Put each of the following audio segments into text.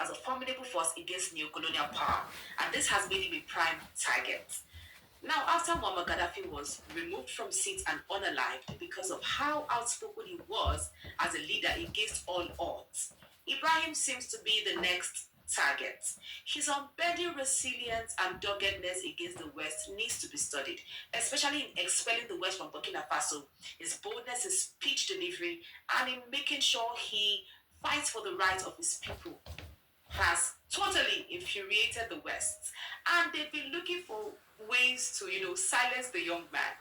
as a formidable force against neo-colonial power, and this has made him a prime target. Now, after Muammar Gaddafi was removed from seat and unalived because of how outspoken he was as a leader against all odds, Ibrahim seems to be the next target. His unbending resilience and doggedness against the West needs to be studied, especially in expelling the West from Burkina Faso, his boldness in speech delivery, and in making sure he fights for the rights of his people has totally infuriated the West. And they've been looking for ways to, silence the young man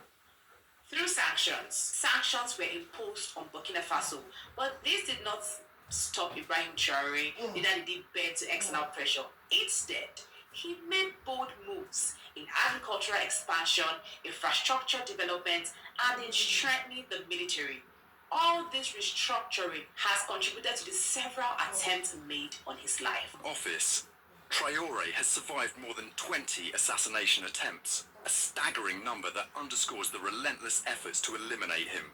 through sanctions. Sanctions were imposed on Burkina Faso, but this did not stop Ibrahim Traore, neither did he bend to external pressure. Instead, he made bold moves in agricultural expansion, infrastructure development, and in strengthening the military. All this restructuring has contributed to the several attempts made on his life. Office. Traore has survived more than 20 assassination attempts, a staggering number that underscores the relentless efforts to eliminate him.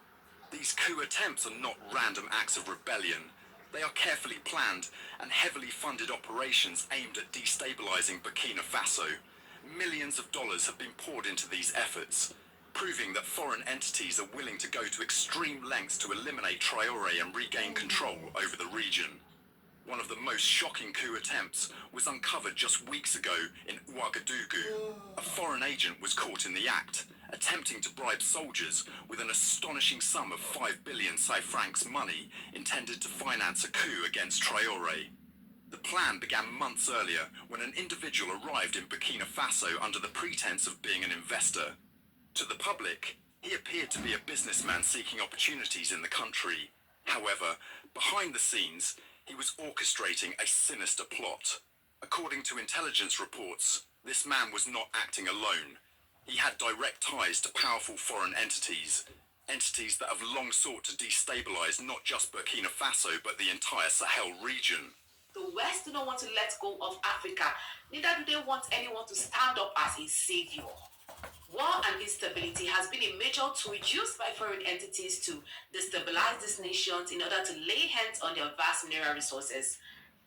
These coup attempts are not random acts of rebellion. They are carefully planned and heavily funded operations aimed at destabilizing Burkina Faso. Millions of dollars have been poured into these efforts, proving that foreign entities are willing to go to extreme lengths to eliminate Traore and regain control over the region. One of the most shocking coup attempts was uncovered just weeks ago in Ouagadougou. A foreign agent was caught in the act, attempting to bribe soldiers with an astonishing sum of 5 billion francs money intended to finance a coup against Traore. The plan began months earlier when an individual arrived in Burkina Faso under the pretense of being an investor. To the public, he appeared to be a businessman seeking opportunities in the country. However, behind the scenes, he was orchestrating a sinister plot. According to intelligence reports, this man was not acting alone. He had direct ties to powerful foreign entities that have long sought to destabilize not just Burkina Faso, but the entire Sahel region. The West do not want to let go of Africa, neither do they want anyone to stand up as a savior. War and instability has been a major tool used by foreign entities to destabilize these nations in order to lay hands on their vast mineral resources.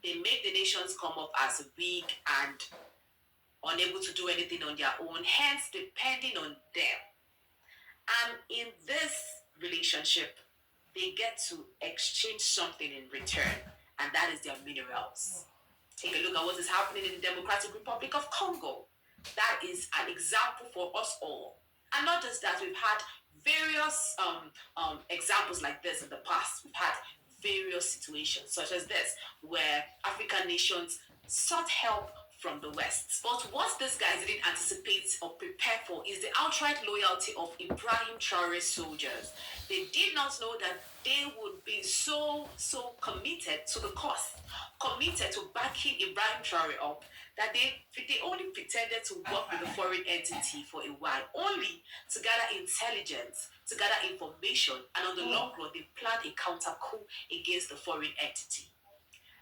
They make the nations come up as weak and unable to do anything on their own, hence depending on them. And in this relationship, they get to exchange something in return, and that is their minerals. Take a look at what is happening in the Democratic Republic of Congo. That is an example for us all. And not just that, we've had various examples like this in the past. We've had various situations such as this, where African nations sought help from the West. But what these guys didn't anticipate or prepare for is the outright loyalty of Ibrahim Traore's soldiers. They did not know that they would be so committed to the cause, committed to backing Ibrahim Traore up, that they only pretended to work with a foreign entity for a while, only to gather intelligence, to gather information, and on the long run, they planned a counter coup against the foreign entity.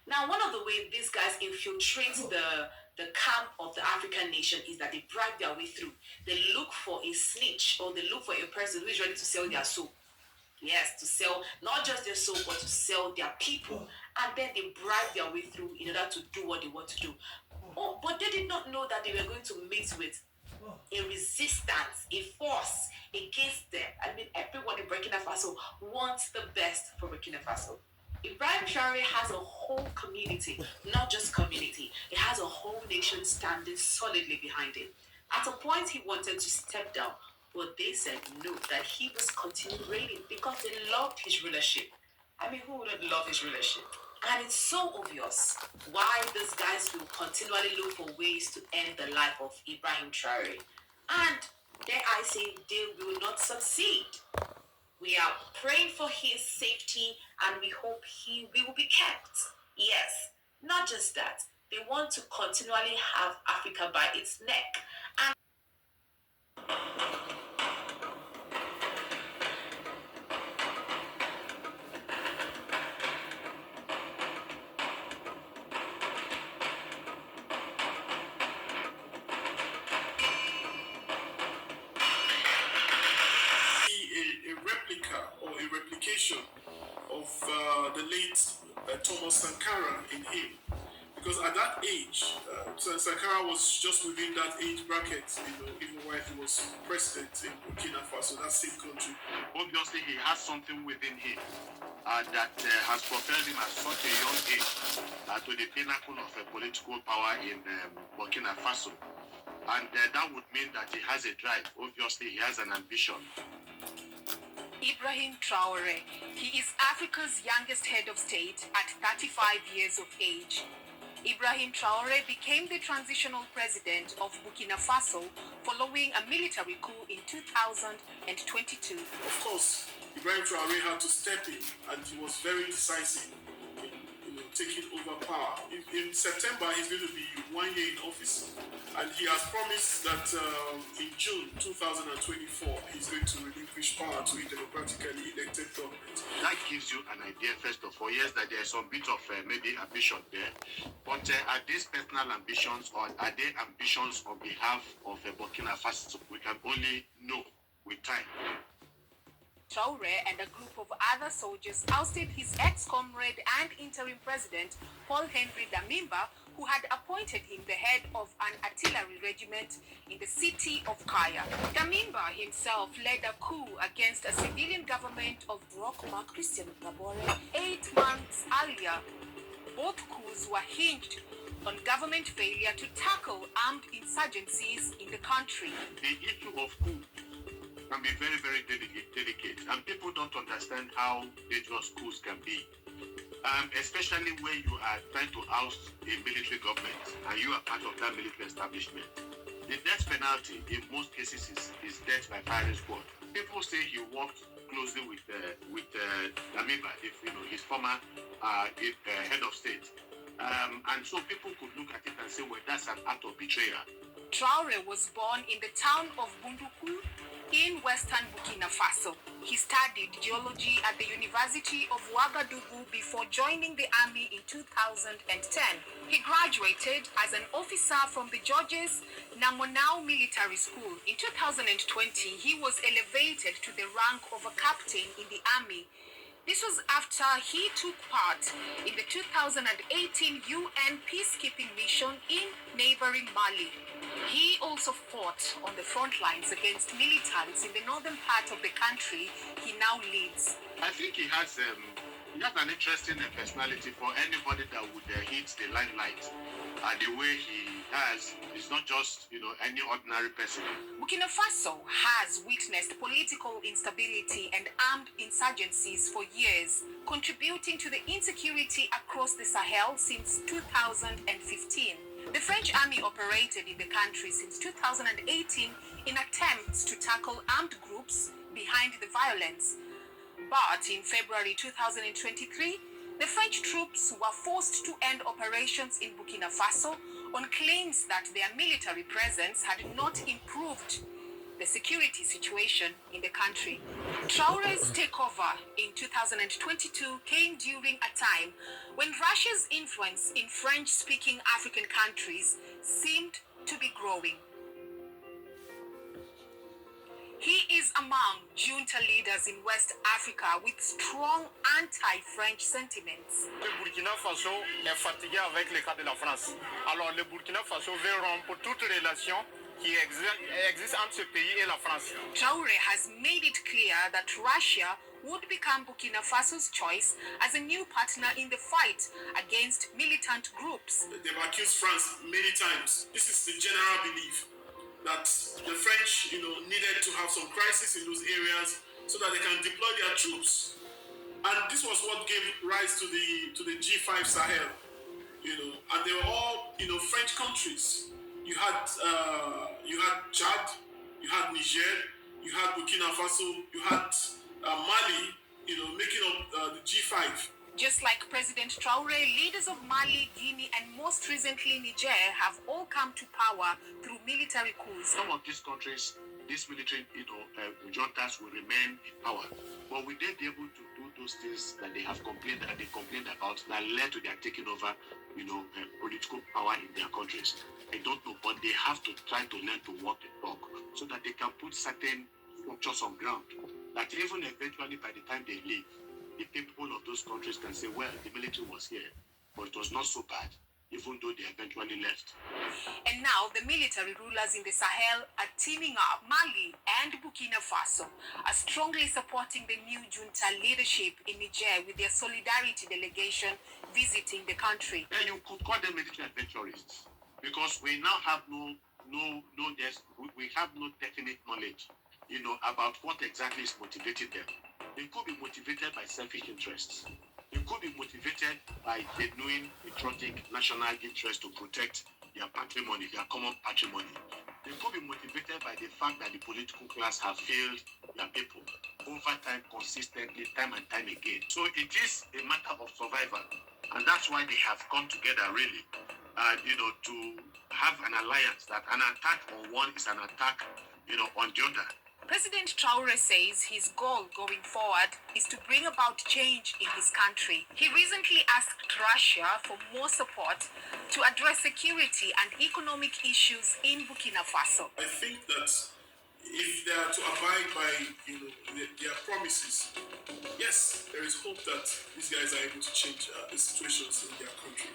Now, one of the ways these guys infiltrate the camp of the African nation is that they bribe their way through. They look for a snitch, or they look for a person who is ready to sell their soul. Yes, to sell not just their soul, but to sell their people. And then they bribe their way through in order to do what they want to do. Oh, but they did not know that they were going to meet with a resistance, a force against them. I mean, everyone in Burkina Faso wants the best for Burkina Faso. Ibrahim Traore has a whole community, not just community. It has a whole nation standing solidly behind him. At a point, he wanted to step down, but they said no, that he must continue reigning because they loved his rulership. I mean, who wouldn't love his rulership? And it's so obvious why these guys will continually look for ways to end the life of Ibrahim Traore. And dare I say, they will not succeed. We are praying for his safety and we hope he will be kept. Yes, not just that. They want to continually have Africa by its neck. And of the late Thomas Sankara in him, because at that age, Sankara was just within that age bracket, even while he was president in Burkina Faso, that same country. Obviously, he has something within him that has propelled him at such a young age to the pinnacle of political power in Burkina Faso. And that would mean that he has a drive. Obviously, he has an ambition. Ibrahim Traore. He is Africa's youngest head of state at 35 years of age. Ibrahim Traore became the transitional president of Burkina Faso following a military coup in 2022. Of course, Ibrahim Traore had to step in, and he was very decisive in taking over power. In September, he's going to be 1 year in office, and he has promised that in June 2024, he's going to relinquish power to a democratically elected government. That gives you an idea, first of all, yes, that there's some bit of maybe ambition there, but are these personal ambitions or are they ambitions on behalf of Burkina Faso? We can only know with time. Traore and a group of other soldiers ousted his ex-comrade and interim president, Paul-Henri Damiba, who had appointed him the head of an artillery regiment in the city of Kaya. Damiba himself led a coup against a civilian government of Rochma Christian Traore 8 months earlier. Both coups were hinged on government failure to tackle armed insurgencies in the country. The issue of coup can be very, very delicate, and people don't understand how dangerous coups can be. Especially when you are trying to oust a military government and you are part of that military establishment. The death penalty in most cases is death by firing squad. People say he worked closely with Damiba, his former head of state. And so people could look at it and say, well, that's an act of betrayal. Traore was born in the town of Bunduku in western Burkina Faso. He studied geology at the University of Ouagadougou before joining the army in 2010. He graduated as an officer from the Georges Namonau Military School. In 2020, he was elevated to the rank of a captain in the army. This was after he took part in the 2018 UN peacekeeping mission in neighboring Mali. He also fought on the front lines against militants in the northern part of the country he now leads. I think he has an interesting personality for anybody that would hit the limelight. The way he has is not just, any ordinary person. Burkina Faso has witnessed political instability and armed insurgencies for years, contributing to the insecurity across the Sahel since 2015. The French army operated in the country since 2018 in attempts to tackle armed groups behind the violence. But in February 2023, the French troops were forced to end operations in Burkina Faso on claims that their military presence had not improved the security situation in the country. Traore's takeover in 2022 came during a time when Russia's influence in French-speaking African countries seemed to be growing. He is among junta leaders in West Africa with strong anti-French sentiments. Le Burkina Faso est fatigué avec le cas de la France. Alors le Burkina Faso veut rompre toute relation qui existe entre ce pays et la France. Traore has made it clear that Russia would become Burkina Faso's choice as a new partner in the fight against militant groups. They've accused France many times. This is the general belief that the French, needed to have some crisis in those areas so that they can deploy their troops. And this was what gave rise to the G5 Sahel, and they were all, French countries. You had Chad, you had Niger, you had Burkina Faso, you had Mali, making up the G5. Just like President Traore, leaders of Mali, Guinea, and most recently Niger have all come to power through military coups. Some of these countries, these military, juntas will remain in power. But will they be able to do those things that they complained about that led to their taking over, political power in their countries? I don't know, but they have to try to learn to walk the talk so that they can put certain structures on ground that even eventually by the time they leave, the people of those countries can say, well, the military was here, but it was not so bad. even though they eventually left. And now the military rulers in the Sahel are teaming up. Mali and Burkina Faso are strongly supporting the new junta leadership in Niger with their solidarity delegation visiting the country. Then you could call them military adventurers because we now have we have no definite knowledge, about what exactly is motivating them. They could be motivated by selfish interests. It could be motivated by genuine patriotic national interest to protect their patrimony, their common patrimony. They could be motivated by the fact that the political class have failed their people over time, consistently, time and time again. So it is a matter of survival. And that's why they have come together really, to have an alliance that an attack on one is an attack, on the other. President Traore says his goal going forward is to bring about change in his country. He recently asked Russia for more support to address security and economic issues in Burkina Faso. I think that if they are to abide by their promises, yes, there is hope that these guys are able to change the situations in their country.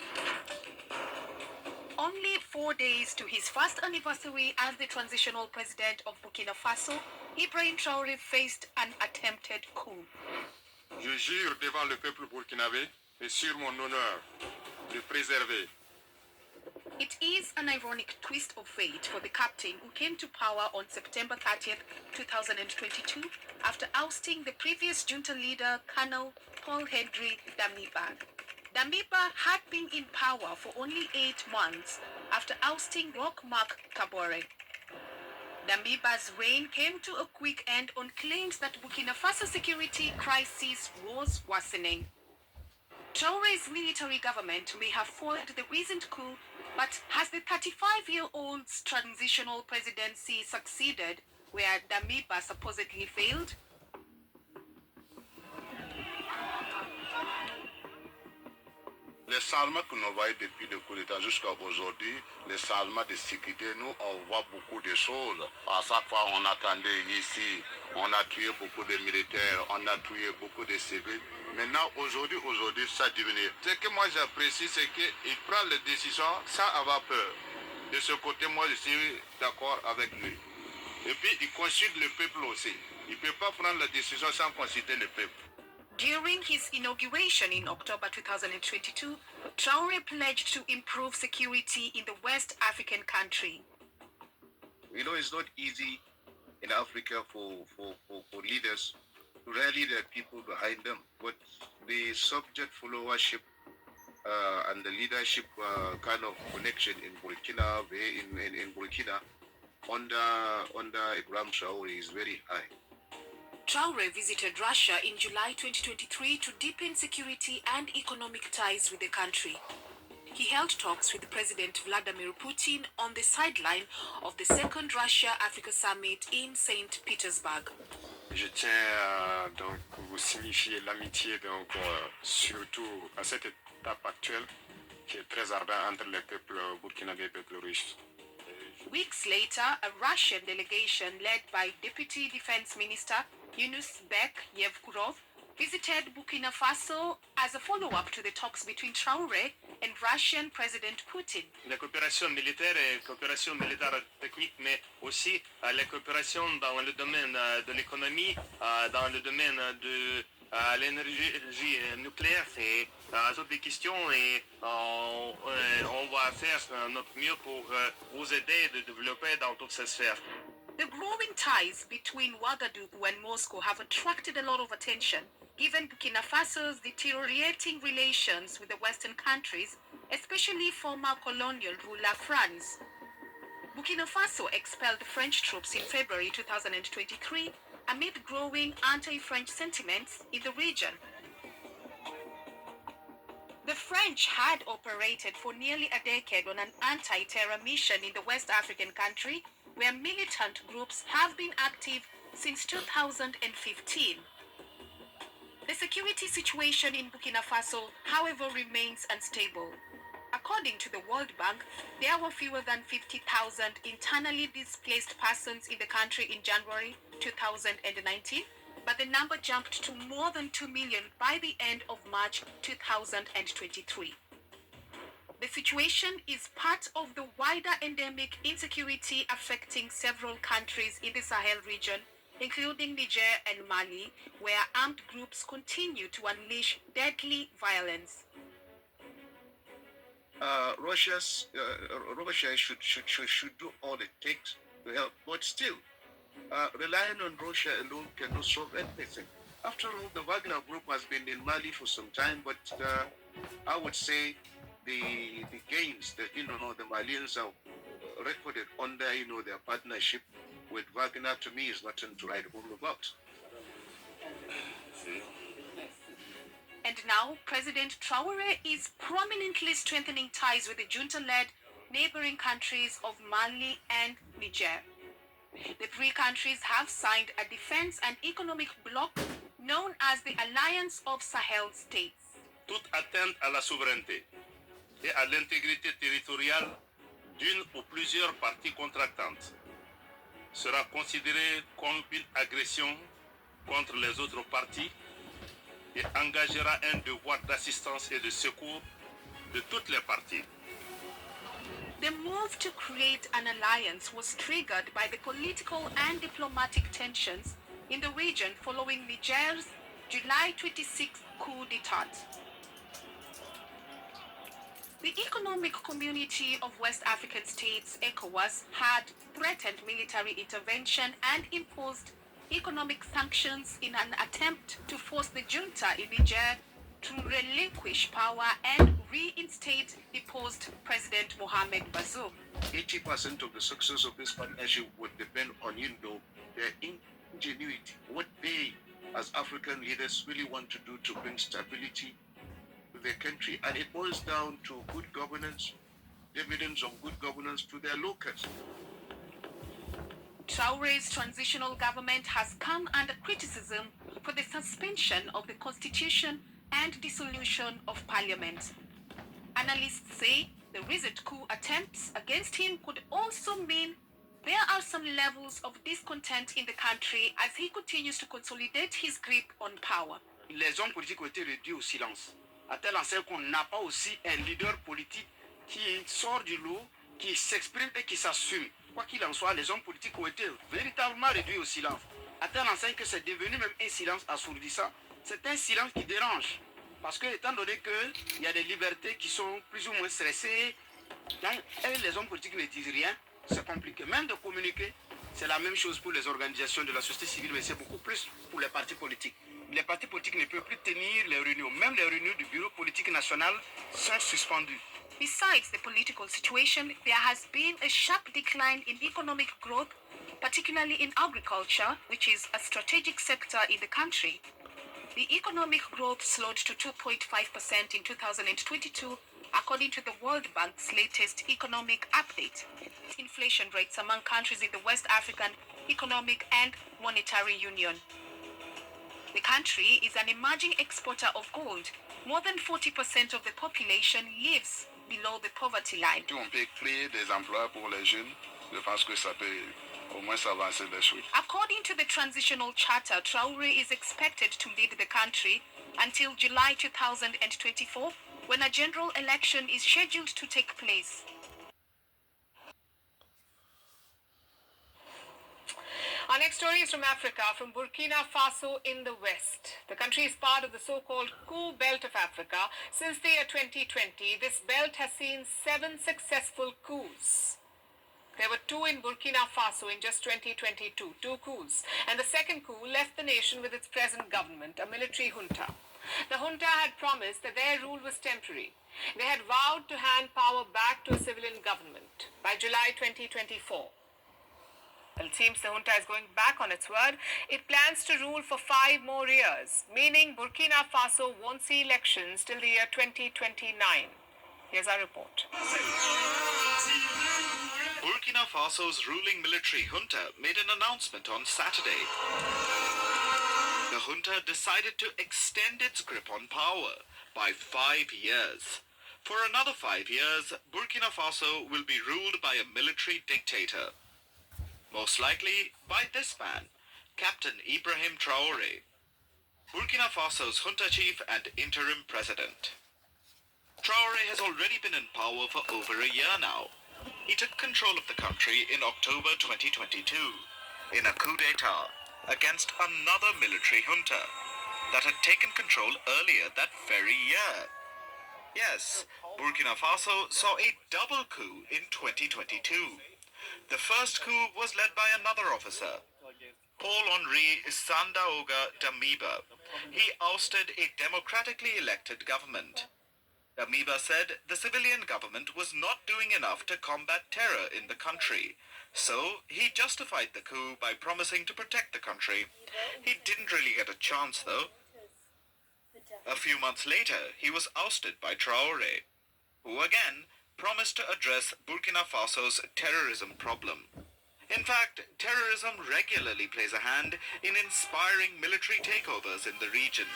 Only 4 days to his first anniversary as the transitional president of Burkina Faso, Ibrahim Traore faced an attempted coup. Je jure devant le peuple burkinabé et sur mon honneur de préserver. It is an ironic twist of fate for the captain who came to power on September 30th, 2022, after ousting the previous junta leader, Colonel Paul-Henri Damiba. Damiba had been in power for only 8 months after ousting Roch-Marc Kabore. Damiba's reign came to a quick end on claims that Burkina Faso security crisis was worsening. Traore's military government may have foiled the recent coup, but has the 35-year-old's transitional presidency succeeded where Damiba supposedly failed? Les changements que nous voyons depuis le coup d'État jusqu'à aujourd'hui, les changements de sécurité, nous, on voit beaucoup de choses. À chaque fois, on attendait ici, on a tué beaucoup de militaires, on a tué beaucoup de civils. Maintenant, aujourd'hui, ça diminue. Ce que moi j'apprécie, c'est qu'il prend les décisions sans avoir peur. De ce côté, moi, je suis d'accord avec lui. Et puis, il consulte le peuple aussi. Il ne peut pas prendre la décision sans consulter le peuple. During his inauguration in October 2022, Traore pledged to improve security in the West African country. It's not easy in Africa for leaders to rally their people behind them, but the subject followership and the leadership kind of connection in Burkina under Ibrahim Traore is very high. Traore visited Russia in July 2023 to deepen security and economic ties with the country. He held talks with President Vladimir Putin on the sideline of the second Russia-Africa summit in St. Petersburg. Je tiens donc vous signifier l'amitié surtout à cette étape actuelle qui est très ardente entre les peuples burkinabés et le peuple russe. Weeks later, a Russian delegation led by Deputy Defense Minister Yunus Bek Yevkurov visited Burkina Faso as a follow-up to the talks between Traore and Russian President Putin. La coopération militaire et coopération militaire technique, mais aussi la coopération dans le domaine de l'économie, dans le domaine de l'énergie nucléaire, c'est toutes des questions et on va faire notre mieux pour vous aider de développer dans toutes ces sphères. The growing ties between Ouagadougou and Moscow have attracted a lot of attention, given Burkina Faso's deteriorating relations with the Western countries, especially former colonial ruler France. Burkina Faso expelled French troops in February 2023 amid growing anti-French sentiments in the region. The French had operated for nearly a decade on an anti-terror mission in the West African country, where militant groups have been active since 2015. The security situation in Burkina Faso, however, remains unstable. According to the World Bank, there were fewer than 50,000 internally displaced persons in the country in January 2019, but the number jumped to more than 2 million by the end of March 2023. The situation is part of the wider endemic insecurity affecting several countries in the Sahel region, including Niger and Mali, where armed groups continue to unleash deadly violence. Russia should do all it takes to help, but still, relying on Russia alone cannot solve anything. After all, the Wagner Group has been in Mali for some time, but I would say the gains that the Malians have recorded under their partnership with Wagner, to me, is nothing to write home about. And now, President Traore is prominently strengthening ties with the junta-led neighboring countries of Mali and Niger. The three countries have signed a defense and economic bloc known as the Alliance of Sahel States. Toute atteinte à la souveraineté et à l'intégrité territoriale d'une ou plusieurs parties contractantes sera considérée comme une agression contre les autres parties et engagera un devoir d'assistance et de secours de toutes les parties. The move to create an alliance was triggered by the political and diplomatic tensions in the region following Niger's July 26 coup d'etat. The Economic Community of West African States, ECOWAS, had threatened military intervention and imposed economic sanctions in an attempt to force the junta in Niger to relinquish power and reinstate deposed President Mohamed Bazoum. 80% of the success of this partnership would depend on their ingenuity, what they as African leaders really want to do to bring stability to their country. And it boils down to good governance, dividends on good governance to their locals. Traore's transitional government has come under criticism for the suspension of the constitution and dissolution of parliament. Analysts say the recent coup attempts against him could also mean there are some levels of discontent in the country as he continues to consolidate his grip on power. Les hommes politiques ont été réduits au silence, à tel enseigne qu'on n'a pas aussi un leader politique qui sort du lot, qui s'exprime et qui s'assume. Quoi qu'il en soit, les hommes politiques ont été véritablement réduits au silence, à tel enseigne que c'est devenu même un silence assourdissant. C'est un silence qui dérange, parce que étant donné qu'il y a des libertés qui sont plus ou moins stressées, quand les hommes politiques ne disent rien, c'est compliqué. Même de communiquer, c'est la même chose pour les organisations de la société civile, mais c'est beaucoup plus pour les partis politiques. Les partis politiques ne peuvent plus tenir les réunions. Même les réunions du bureau politique national sont suspendues. Besides the political situation, there has been a sharp decline in economic growth, particularly in agriculture, which is a strategic sector in the country. The economic growth slowed to 2.5% in 2022, according to the World Bank's latest economic update. Inflation rates among countries in the West African Economic and Monetary Union. The country is an emerging exporter of gold. More than 40% of the population lives below the poverty line. On peut créer des emplois pour les jeunes. Je pense que ça peut au moins avancer les choses. According to the transitional charter, Traore is expected to lead the country until July 2024, when a general election is scheduled to take place. Our next story is from Africa, from Burkina Faso in the west. The country is part of the so-called coup belt of Africa. Since the year 2020, this belt has seen 7 successful coups. There were 2 in Burkina Faso in just 2022, 2 coups. And the second coup left the nation with its present government, a military junta. The junta had promised that their rule was temporary. They had vowed to hand power back to a civilian government by July 2024. Well, it seems the junta is going back on its word. It plans to rule for 5 more years, meaning Burkina Faso won't see elections till the year 2029. Here's our report. Burkina Faso's ruling military junta made an announcement on Saturday. The junta decided to extend its grip on power by 5 years. For another 5 years, Burkina Faso will be ruled by a military dictator. Most likely by this man, Captain Ibrahim Traore, Burkina Faso's junta chief and interim president. Traore has already been in power for over a year now. He took control of the country in October 2022 in a coup d'etat against another military junta that had taken control earlier that very year. Yes, Burkina Faso saw a double coup in 2022. The first coup was led by another officer, Paul-Henri Sandaogo Damiba. He ousted a democratically elected government. Damiba said the civilian government was not doing enough to combat terror in the country. So he justified the coup by promising to protect the country. He didn't really get a chance though. A few months later, he was ousted by Traore, who again promised to address Burkina Faso's terrorism problem. In fact, terrorism regularly plays a hand in inspiring military takeovers in the region.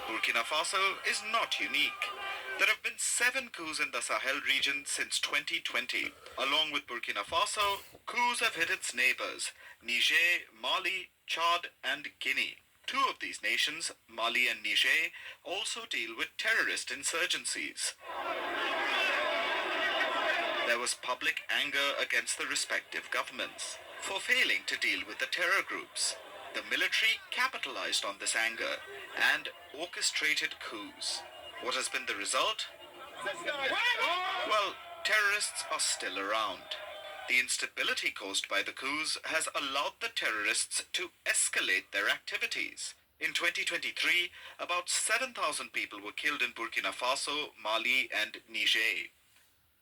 Burkina Faso is not unique. There have been 7 coups in the Sahel region since 2020. Along with Burkina Faso, coups have hit its neighbors, Niger, Mali, Chad, and Guinea. 2 of these nations, Mali and Niger, also deal with terrorist insurgencies. There was public anger against the respective governments for failing to deal with the terror groups. The military capitalized on this anger and orchestrated coups. What has been the result? Well, terrorists are still around. The instability caused by the coups has allowed the terrorists to escalate their activities. In 2023, about 7,000 people were killed in Burkina Faso, Mali, and Niger.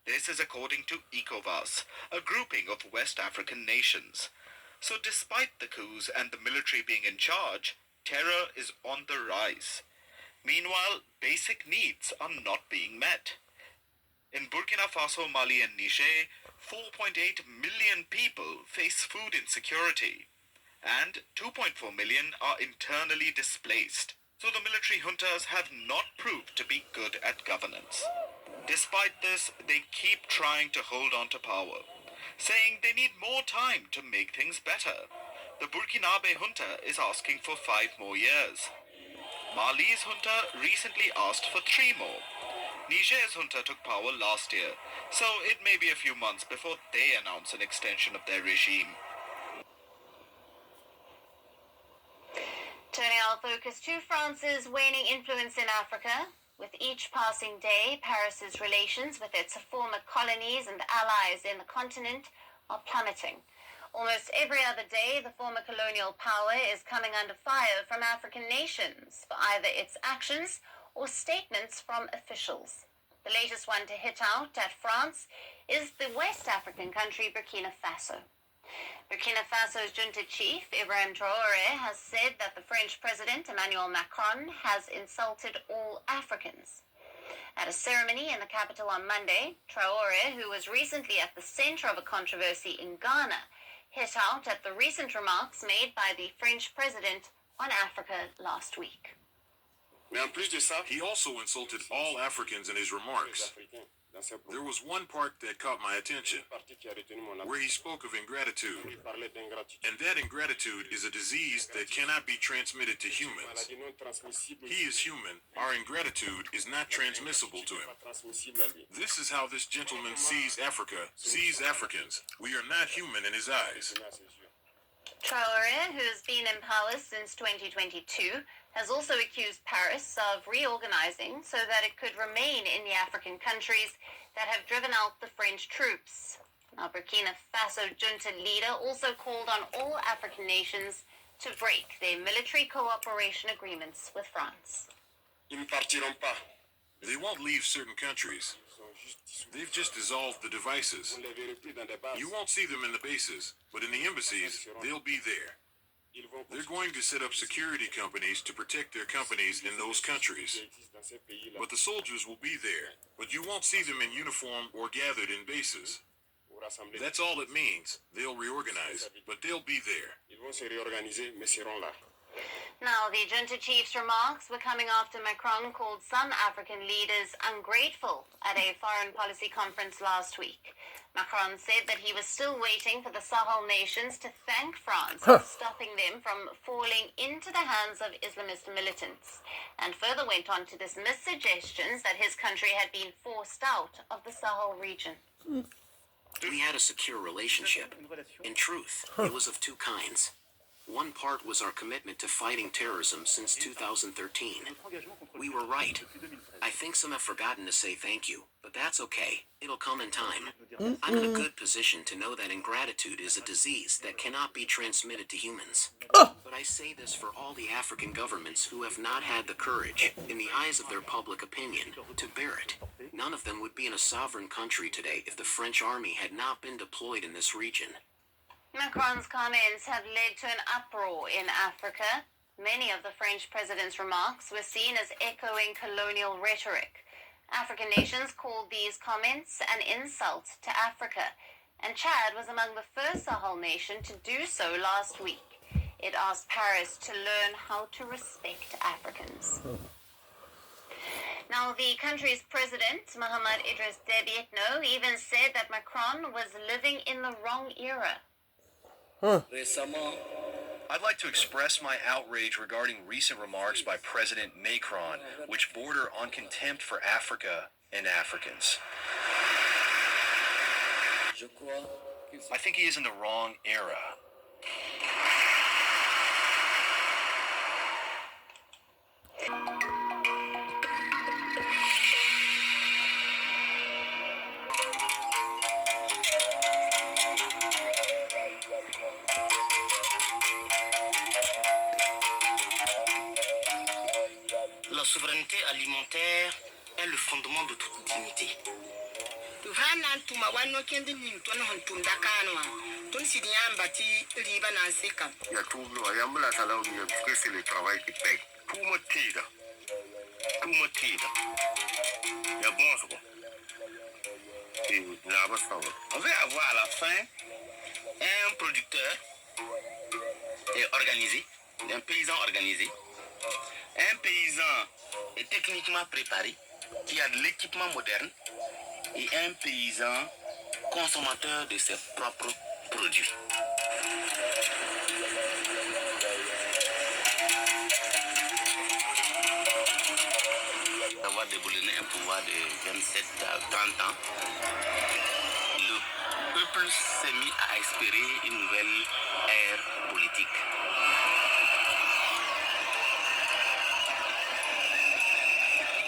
This is according to ECOWAS, a grouping of West African nations. So despite the coups and the military being in charge, terror is on the rise. Meanwhile, basic needs are not being met. In Burkina Faso, Mali, and Niger, 4.8 million people face food insecurity, and 2.4 million are internally displaced. So the military juntas have not proved to be good at governance. Despite this, they keep trying to hold on to power, saying they need more time to make things better. The Burkinabe junta is asking for 5 more years. Mali's junta recently asked for 3 more. Niger's junta took power last year, so it may be a few months before they announce an extension of their regime. Turning our focus to France's waning influence in Africa. With each passing day, Paris's relations with its former colonies and allies in the continent are plummeting. Almost every other day, the former colonial power is coming under fire from African nations for either its actions or statements from officials. The latest one to hit out at France is the West African country Burkina Faso. Burkina Faso's junta chief, Ibrahim Traore, has said that the French President Emmanuel Macron has insulted all Africans. At a ceremony in the capital on Monday, Traore, who was recently at the center of a controversy in Ghana, hit out at the recent remarks made by the French President on Africa last week. He also insulted all Africans in his remarks. There was one part that caught my attention, where he spoke of ingratitude. And that ingratitude is a disease that cannot be transmitted to humans. He is human. Our ingratitude is not transmissible to him. This is how this gentleman sees Africa, sees Africans. We are not human in his eyes. Traore, who has been in power since 2022, has also accused Paris of reorganizing so that it could remain in the African countries that have driven out the French troops. Now, Burkina Faso junta leader also called on all African nations to break their military cooperation agreements with France. They won't leave certain countries. They've just dissolved the devices. You won't see them in the bases, but in the embassies, they'll be there. They're going to set up security companies to protect their companies in those countries. But the soldiers will be there, but you won't see them in uniform or gathered in bases. That's all it means. They'll reorganize, but they'll be there. Now, the junta chief's remarks were coming after Macron called some African leaders ungrateful at a foreign policy conference last week. Macron said that he was still waiting for the Sahel nations to thank France for stopping them from falling into the hands of Islamist militants, and further went on to dismiss suggestions that his country had been forced out of the Sahel region. We had a secure relationship. In truth, it was of two kinds. One part was our commitment to fighting terrorism since 2013. We were right. I think some have forgotten to say thank you, but that's okay. It'll come in time. I'm in a good position to know that ingratitude is a disease that cannot be transmitted to humans. But I say this for all the African governments who have not had the courage, in the eyes of their public opinion, to bear it. None of them would be in a sovereign country today if the French army had not been deployed in this region. Macron's comments have led to an uproar in Africa. Many of the French president's remarks were seen as echoing colonial rhetoric. African nations called these comments an insult to Africa, and Chad was among the first Sahel nation to do so last week. It asked Paris to learn how to respect Africans. Now, the country's president, Mohamed Idris Deby Itno, even said that Macron was living in the wrong era. I'd like to express my outrage regarding recent remarks by President Macron, which border on contempt for Africa and Africans. I think he is in the wrong era. La souveraineté alimentaire est le fondement de toute dignité. C'est le travail qui paye. Tout me tire. Il y a bon, c'est bon. On veut avoir à la fin un producteur organisé, un paysan organisé, un paysan techniquement préparé, qui a de l'équipement moderne, et un paysan consommateur de ses propres produits. Avoir déboulonné un pouvoir de 27 à 30 ans, le peuple s'est mis à espérer une nouvelle ère politique.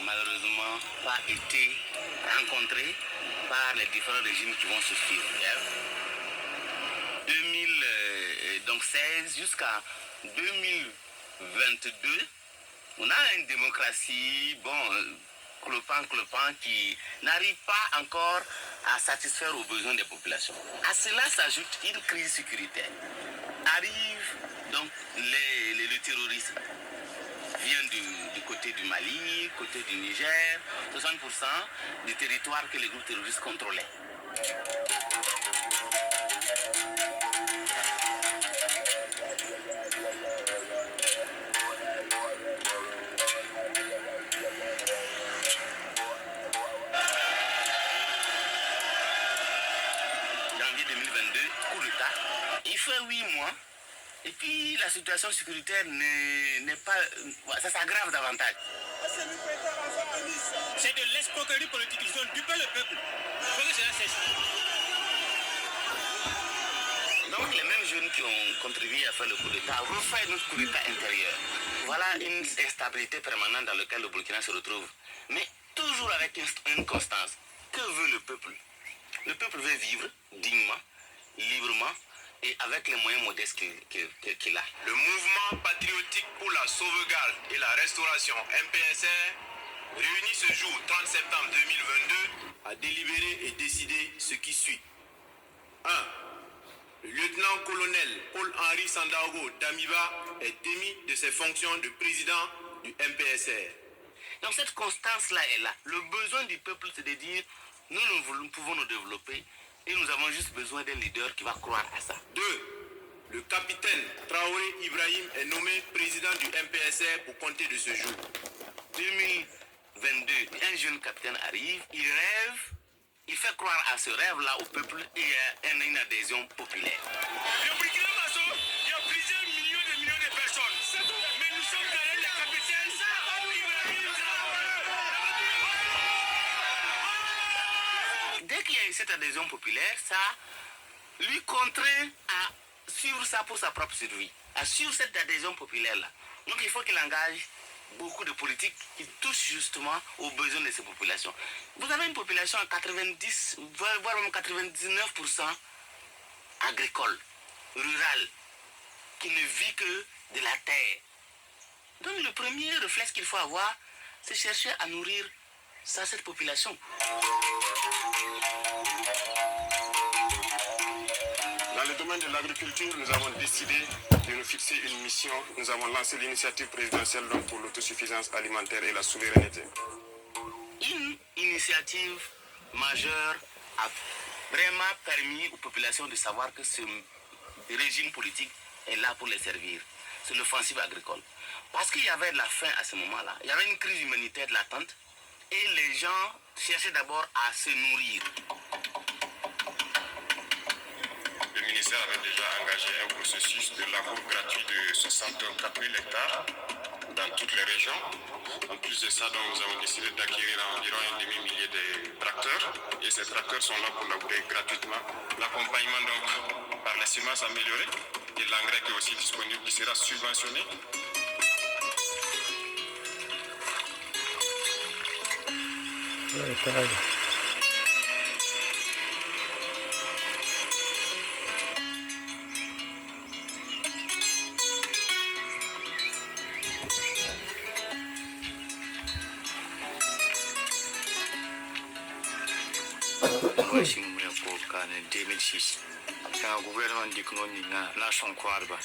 Malheureusement, pas été rencontré par les différents régimes qui vont se suivre. 2016 jusqu'à 2022, on a une démocratie, clopant, qui n'arrive pas encore à satisfaire aux besoins des populations. À cela s'ajoute une crise sécuritaire. Arrive donc le terrorisme. Vient du côté du Mali, côté du Niger, 60% du territoire que les groupes terroristes contrôlaient. Janvier 2022, coup d'État. Il fait 8 mois. Et puis la situation sécuritaire n'est pas... ça s'aggrave davantage. C'est de l'escroquerie politique. Ils ont dupé le peuple. Il faut que cela cesse. Donc les mêmes jeunes qui ont contribué à faire le coup d'État refait notre coup d'État intérieur. Voilà une instabilité permanente dans laquelle le Burkina se retrouve. Mais toujours avec une constance. Que veut le peuple? Le peuple veut vivre dignement, librement, et avec les moyens modestes qu'il a. Le mouvement patriotique pour la sauvegarde et la restauration MPSR, réuni ce jour 30 septembre 2022, a délibéré et décidé ce qui suit. 1. Le lieutenant-colonel Paul-Henri Sandaogo Damiba est démis de ses fonctions de président du MPSR. Donc cette constance-là est là. Le besoin du peuple, c'est de dire, nous pouvons nous développer, et nous avons juste besoin d'un leader qui va croire à ça. 2. Le capitaine Traore Ibrahim est nommé président du MPSR pour compter de ce jour. 2022, un jeune capitaine arrive, il rêve Il fait croire à ce rêve-là au peuple et il y a une adhésion populaire. Le Burkina Faso, il y a plusieurs millions de personnes. Mais nous sommes derrière les capitaines Ibrahim Traore. Dès qu'il y a eu cette adhésion populaire, ça lui contraint à suivre ça pour sa propre survie, à suivre cette adhésion populaire-là. Donc il faut qu'il engage beaucoup de politiques qui touchent justement aux besoins de ces populations. Vous avez une population à 90, voire même 99% agricole, rurale, qui ne vit que de la terre. Donc le premier réflexe qu'il faut avoir, c'est chercher à nourrir cette population. Dans le domaine de l'agriculture, nous avons décidé de nous fixer une mission. Nous avons lancé l'initiative présidentielle pour l'autosuffisance alimentaire et la souveraineté. Une initiative majeure a vraiment permis aux populations de savoir que ce régime politique est là pour les servir. C'est l'offensive agricole. Parce qu'il y avait de la faim à ce moment-là. Il y avait une crise humanitaire latente et les gens cherchaient d'abord à se nourrir. Le ministère avait déjà engagé un processus de labour gratuit de 64 000 hectares dans toutes les régions. En plus de ça, donc, nous avons décidé d'acquérir environ un demi-millier de tracteurs. Et ces tracteurs sont là pour labourer gratuitement. L'accompagnement donc par les semences améliorées et l'engrais qui est aussi disponible, qui sera subventionné. Ka gouvernement dikno ni na shon kwarba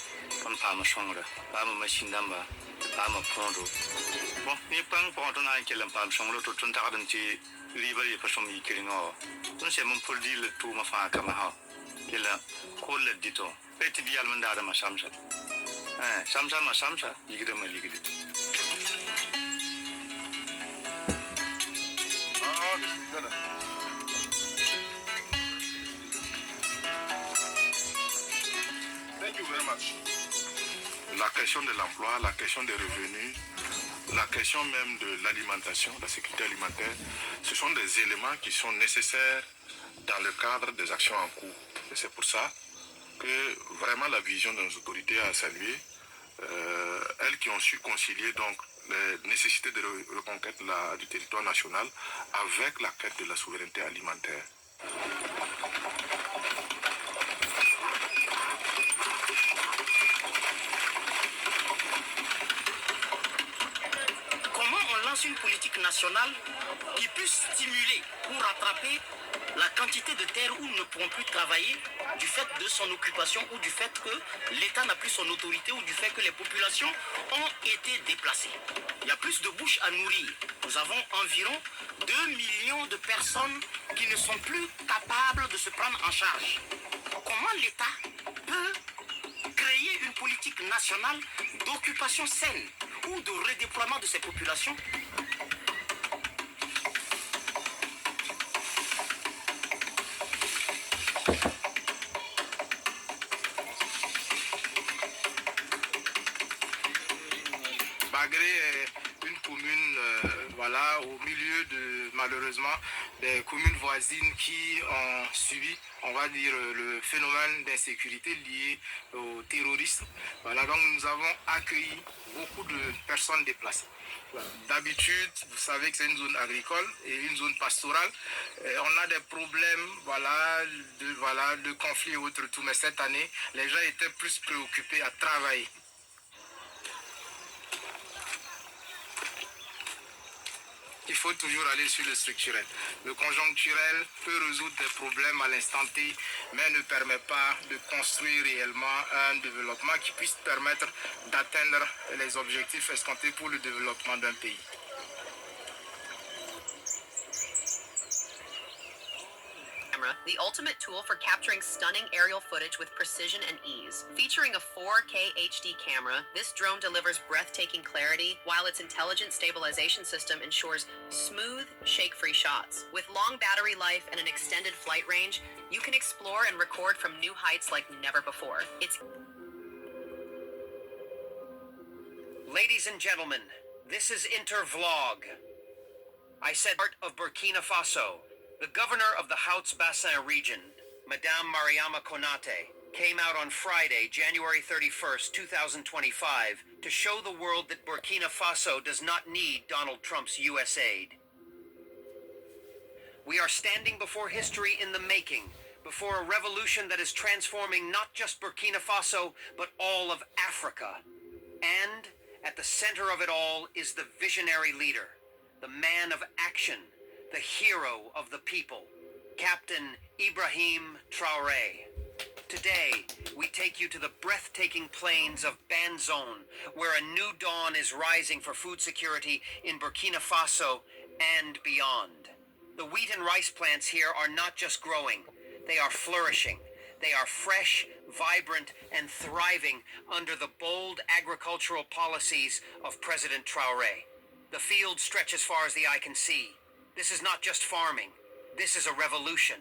on pa ma shongra ba ma machine damba ba ma pondo bon ni pang pondo na kelam pa shonglo to tun ta dan ti liba yi pasom yi kiringo on se mon poldi le tout ma fa kama ha kela ko le dito peti dial man da ma shamsha shamsha ma shamsha yigida ma ligida Thank you very much. La question de l'emploi, la question des revenus, la question même de l'alimentation, la sécurité alimentaire, ce sont des éléments qui sont nécessaires dans le cadre des actions en cours. Et c'est pour ça que vraiment la vision de nos autorités a salué, elles qui ont su concilier donc les nécessités de reconquête du territoire national avec la quête de la souveraineté alimentaire. Une politique nationale qui puisse stimuler ou rattraper la quantité de terres où nous ne pourrons plus travailler du fait de son occupation ou du fait que l'État n'a plus son autorité ou du fait que les populations ont été déplacées. Il y a plus de bouches à nourrir. Nous avons environ 2 millions de personnes qui ne sont plus capables de se prendre en charge. Comment l'État peut créer une politique nationale d'occupation saine ou de redéploiement de ces populations? Bagré est une commune au milieu de, malheureusement, des communes voisines qui ont subi, on va dire, le phénomène d'insécurité lié au terrorisme. Voilà, donc nous avons accueilli beaucoup de personnes déplacées. D'habitude, vous savez que c'est une zone agricole et une zone pastorale. Et on a des problèmes de conflits et autres tout, mais cette année, les gens étaient plus préoccupés à travailler. Il faut toujours aller sur le structurel. Le conjoncturel peut résoudre des problèmes à l'instant T, mais ne permet pas de construire réellement un développement qui puisse permettre d'atteindre les objectifs escomptés pour le développement d'un pays. camera, the ultimate tool for capturing stunning aerial footage with precision and ease. Featuring a 4K HD camera, this drone delivers breathtaking clarity, while its intelligent stabilization system ensures smooth, shake-free shots. With long battery life and an extended flight range, you can explore and record from new heights like never before. Ladies and gentlemen, this is Intervlog. I said part of Burkina Faso. The governor of the Hauts Bassin region, Madame Mariama Konate, came out on Friday, January 31st, 2025, to show the world that Burkina Faso does not need Donald Trump's U.S. aid. We are standing before history in the making, before a revolution that is transforming not just Burkina Faso, but all of Africa. And at the center of it all is the visionary leader, the man of action, the hero of the people, Captain Ibrahim Traore. Today, we take you to the breathtaking plains of Banzone, where a new dawn is rising for food security in Burkina Faso and beyond. The wheat and rice plants here are not just growing, they are flourishing. They are fresh, vibrant, and thriving under the bold agricultural policies of President Traore. The fields stretch as far as the eye can see. This is not just farming. This is a revolution.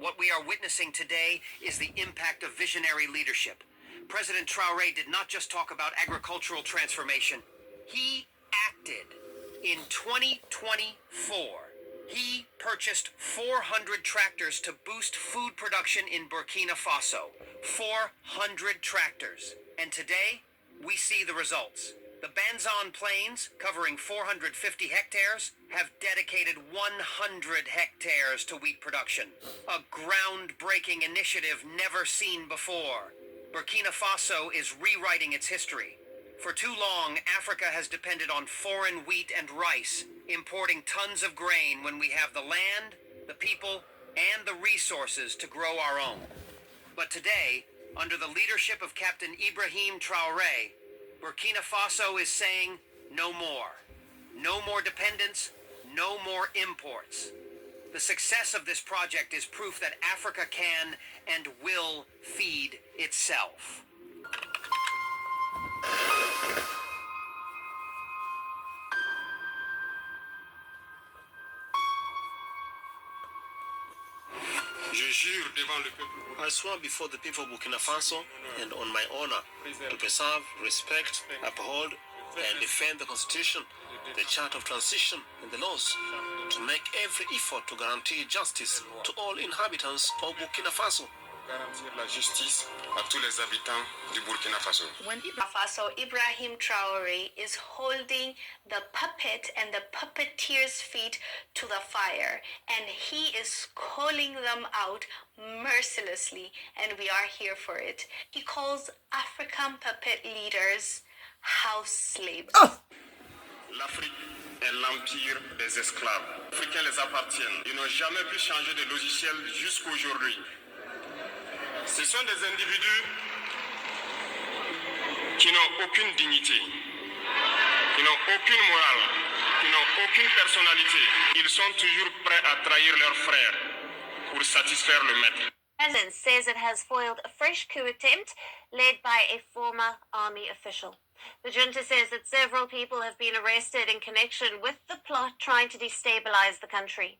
What we are witnessing today is the impact of visionary leadership. President Traore did not just talk about agricultural transformation. He acted. In 2024, he purchased 400 tractors to boost food production in Burkina Faso. 400 tractors. And today, we see the results. The Banzan Plains, covering 450 hectares, have dedicated 100 hectares to wheat production. A groundbreaking initiative never seen before. Burkina Faso is rewriting its history. For too long, Africa has depended on foreign wheat and rice, importing tons of grain when we have the land, the people, and the resources to grow our own. But today, under the leadership of Captain Ibrahim Traore, Burkina Faso is saying no more. No more dependence, no more imports. The success of this project is proof that Africa can and will feed itself. I swear before the people of Burkina Faso and on my honor to preserve, respect, uphold, and defend the Constitution, the Charter of Transition, and the laws, to make every effort to guarantee justice to all inhabitants of Burkina Faso. Garantir la justice à tous les habitants du Burkina Faso. When Ibrahim Traore is holding the puppet and the puppeteers' feet to the fire, and he is calling them out mercilessly, and we are here for it. He calls African puppet leaders house slaves. L'Afrique est l'empire des esclaves. Les Africains les appartiennent. Ils n'ont jamais pu changer de logiciel jusqu'aujourd'hui. Ce sont des individus qui n'ont aucune dignité, qui n'ont aucune morale, qui n'ont aucune personnalité. Ils sont toujours prêts à trahir leurs frères pour satisfaire le maître. The president says it has foiled a fresh coup attempt led by a former army official. The junta says that several people have been arrested in connection with the plot trying to destabilize the country.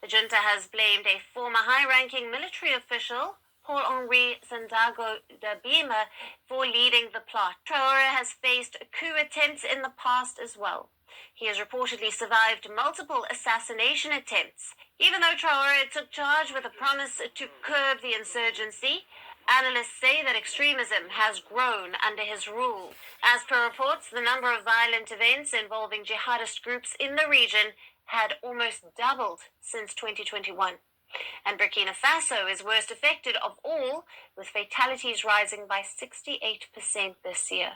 The junta has blamed a former high-ranking military official, Paul-Henri Sandaogo Dlamini, for leading the plot. Traore has faced coup attempts in the past as well. He has reportedly survived multiple assassination attempts. Even though Traore took charge with a promise to curb the insurgency, analysts say that extremism has grown under his rule. As per reports, the number of violent events involving jihadist groups in the region had almost doubled since 2021. And Burkina Faso is worst affected of all, with fatalities rising by 68% this year.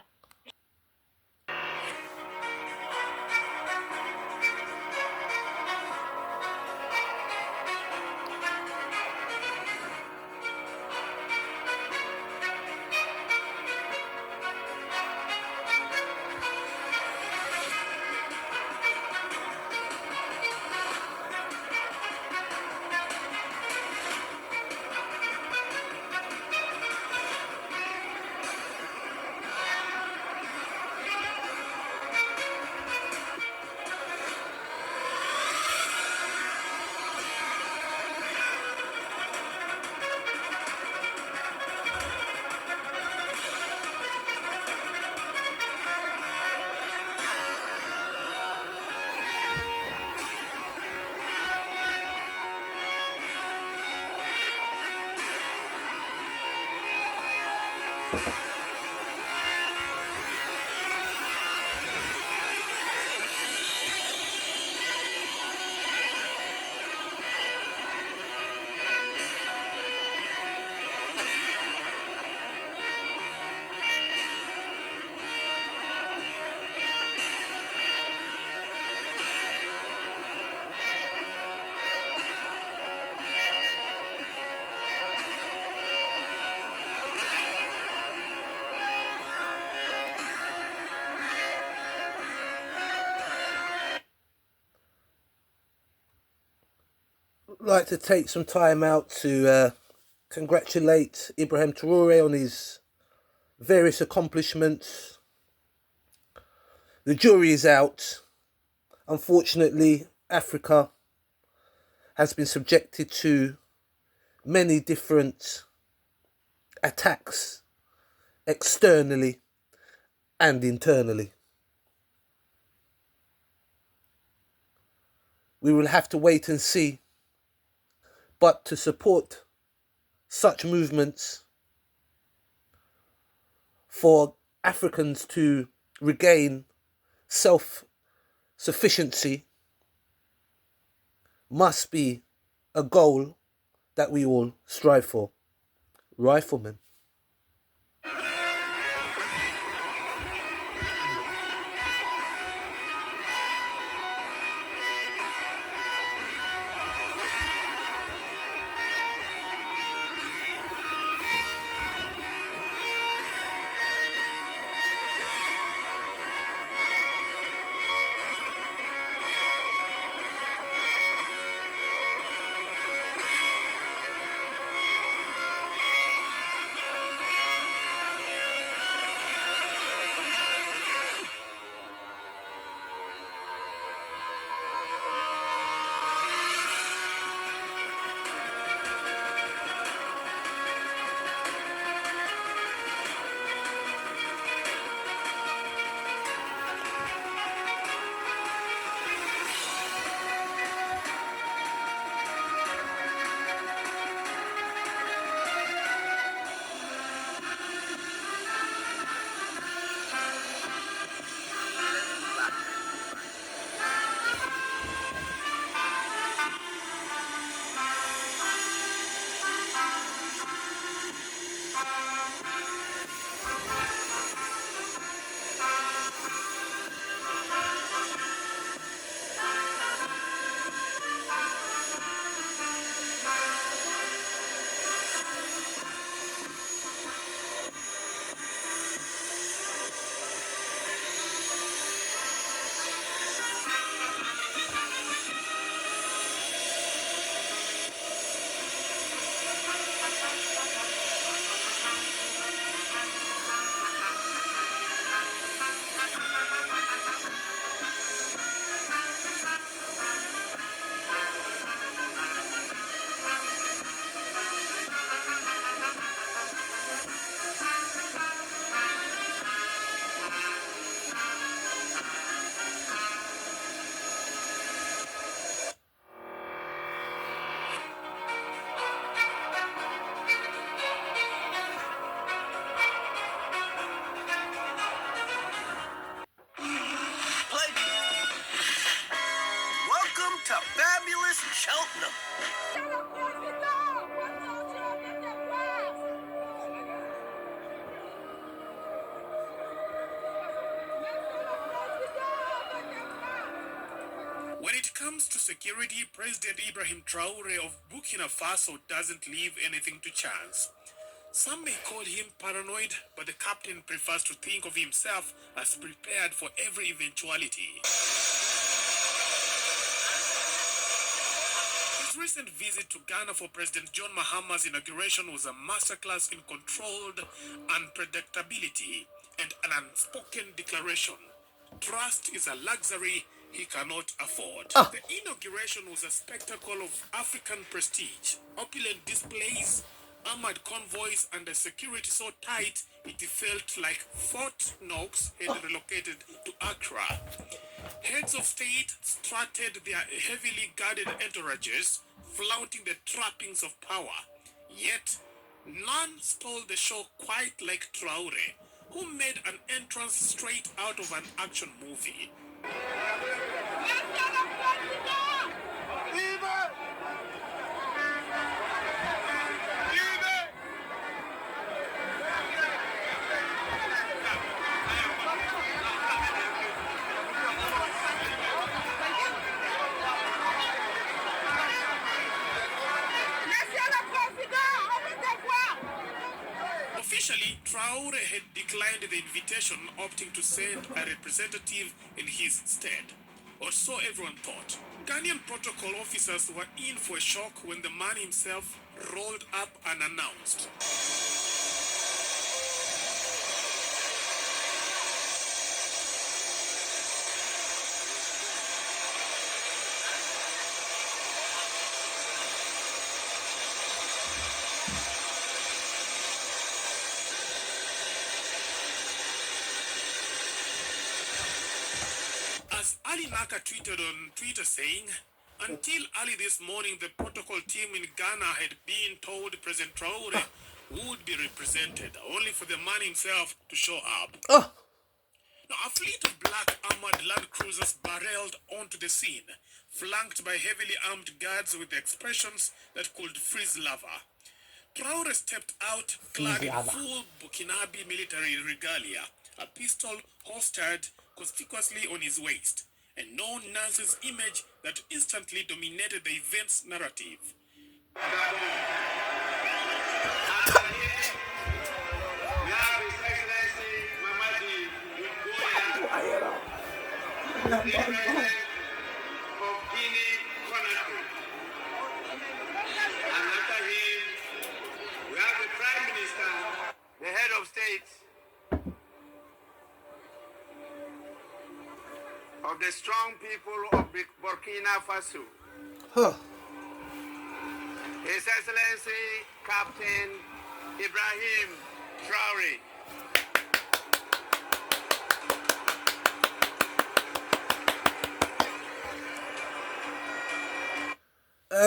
Like to take some time out to congratulate Ibrahim Traore on his various accomplishments. The jury is out. Unfortunately, Africa has been subjected to many different attacks externally and internally. We will have to wait and see. But to support such movements for Africans to regain self-sufficiency must be a goal that we all strive for. Rifleman. Welcome to fabulous Cheltenham. When it comes to security, President Ibrahim Traore of Burkina Faso doesn't leave anything to chance. Some may call him paranoid, but the captain prefers to think of himself as prepared for every eventuality. His recent visit to Ghana for President John Mahama's inauguration was a masterclass in controlled unpredictability and an unspoken declaration. Trust is a luxury he cannot afford. The inauguration was a spectacle of African prestige, opulent displays, armored convoys, and a security so tight it felt like Fort Knox had relocated to Accra. Heads of state strutted their heavily guarded entourages, flaunting the trappings of power. Yet, None stole the show quite like Traore, who made an entrance straight out of an action movie. Officially, Traore had declined the invitation, opting to send a representative in his stead. Or so everyone thought. Ghanaian protocol officers were in for a shock when the man himself rolled up unannounced. As Ali Naka tweeted on Twitter saying, until early this morning, the protocol team in Ghana had been told President Traore would be represented, only for the man himself to show up. Now, a fleet of black armored Land Cruisers barreled onto the scene, flanked by heavily armed guards with expressions that could freeze lava. Traore stepped out clad in full Burkinabe military regalia, a pistol holstered conspicuously on his waist, and no-nonsense image that instantly dominated the event's narrative. The head of state of the strong people of Burkina Faso, His Excellency Captain Ibrahim Traore.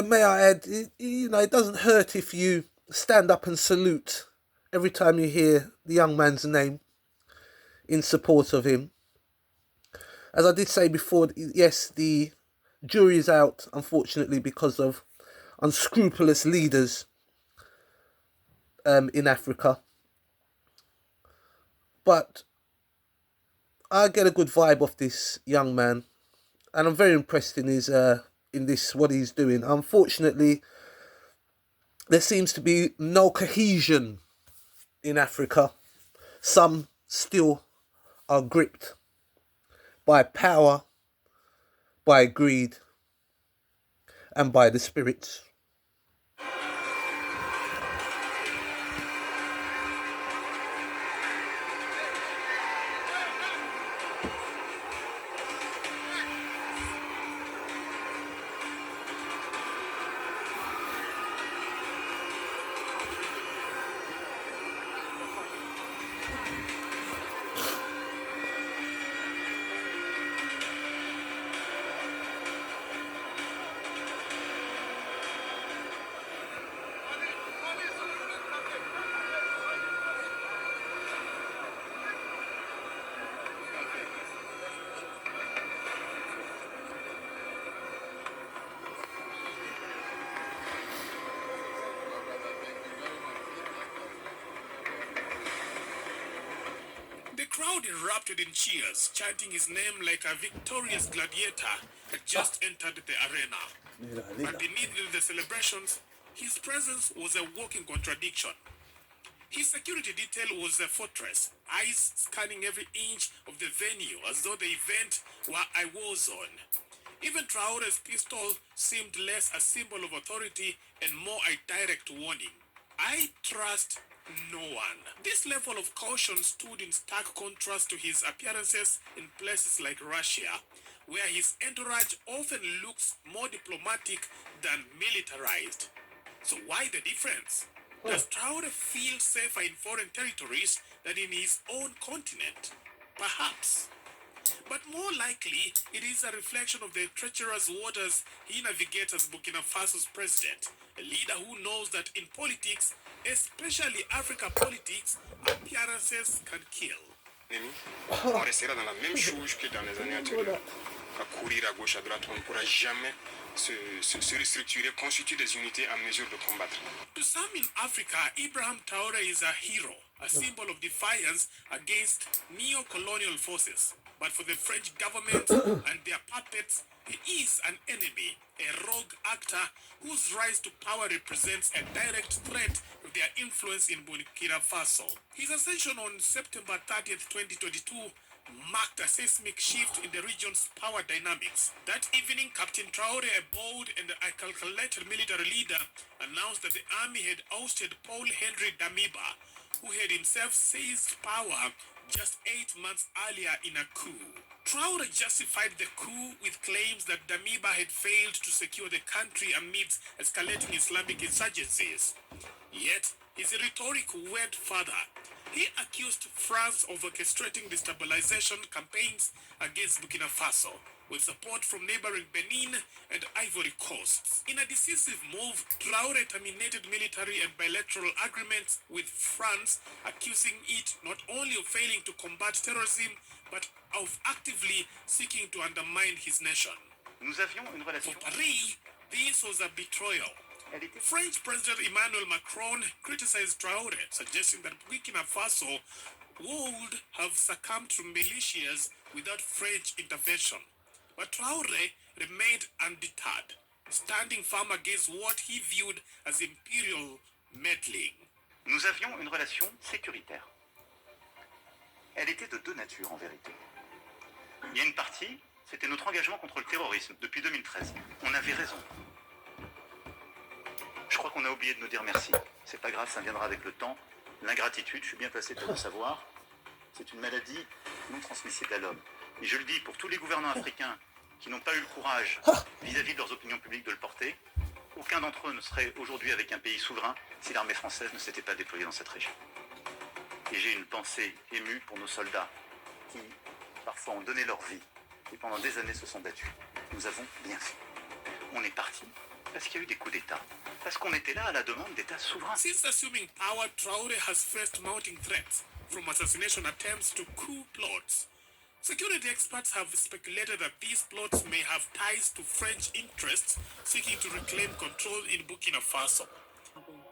May I add, it doesn't hurt if you stand up and salute every time you hear the young man's name in support of him. As I did say before, yes, the jury is out, unfortunately, because of unscrupulous leaders in Africa. But I get a good vibe off this young man, and I'm very impressed in his what he's doing. Unfortunately, there seems to be no cohesion in Africa. Some still are gripped by power, by greed, and by the spirits. The crowd erupted in cheers, chanting his name like a victorious gladiator had just entered the arena. But beneath the celebrations, his presence was a walking contradiction. His security detail was a fortress, eyes scanning every inch of the venue as though the event were a war zone. Even Traore's pistol seemed less a symbol of authority and more a direct warning. I trust no one. This level of caution stood in stark contrast to his appearances in places like Russia, where his entourage often looks more diplomatic than militarized. So why the difference? Does Traore feel safer in foreign territories than in his own continent? Perhaps. But more likely, it is a reflection of the treacherous waters he navigates as Burkina Faso's president, a leader who knows that in politics, especially Africa politics, appearances can kill. On restera dans la même chose que dans les années antérieures. À courir à gauche, à droite, on ne pourra jamais se restructurer, constituer des unités en mesure de combattre. To some in Africa, Ibrahim Traore is a hero, a symbol of defiance against neo-colonial forces. But for the French government and their puppets, he is an enemy, a rogue actor whose rise to power represents a direct threat to their influence in Burkina Faso. His ascension on September 30th, 2022 marked a seismic shift in the region's power dynamics. That evening, Captain Traore, a bold and a calculated military leader, announced that the army had ousted Paul Henry Damiba, who had himself seized power just 8 months earlier in a coup. Traore justified the coup with claims that Damiba had failed to secure the country amidst escalating Islamic insurgencies. Yet, his rhetoric went further. He accused France of orchestrating destabilization campaigns against Burkina Faso, with support from neighboring Benin and Ivory Coast. In a decisive move, Traore terminated military and bilateral agreements with France, accusing it not only of failing to combat terrorism, but of actively seeking to undermine his nation. For Paris, this was a betrayal. French President Emmanuel Macron criticized Traore, suggesting that Burkina Faso would have succumbed to militias without French intervention. But Traore remained undeterred, standing firm against what he viewed as imperial meddling. Nous avions une relation sécuritaire. Elle était de deux natures en vérité. Il y a une partie, c'était notre engagement contre le terrorisme depuis 2013. On avait raison. Je crois qu'on a oublié de nous dire merci. C'est pas grave, ça viendra avec le temps. L'ingratitude, je suis bien placé pour le savoir, c'est une maladie non transmissible à l'homme. Et je le dis pour tous les gouvernants africains qui n'ont pas eu le courage vis-à-vis de leurs opinions publiques de le porter, aucun d'entre eux ne serait aujourd'hui avec un pays souverain si l'armée française ne s'était pas déployée dans cette région. Et j'ai une pensée émue pour nos soldats qui, parfois, ont donné leur vie et pendant des années se sont battus. Nous avons bien fait. On est parti parce qu'il y a eu des coups d'État. Parce qu'on était là à la demande d'États souverains. Since assuming power, Traore has faced mounting threats, from assassination attempts to coup plots. Security experts have speculated that these plots may have ties to French interests seeking to reclaim control in Burkina Faso.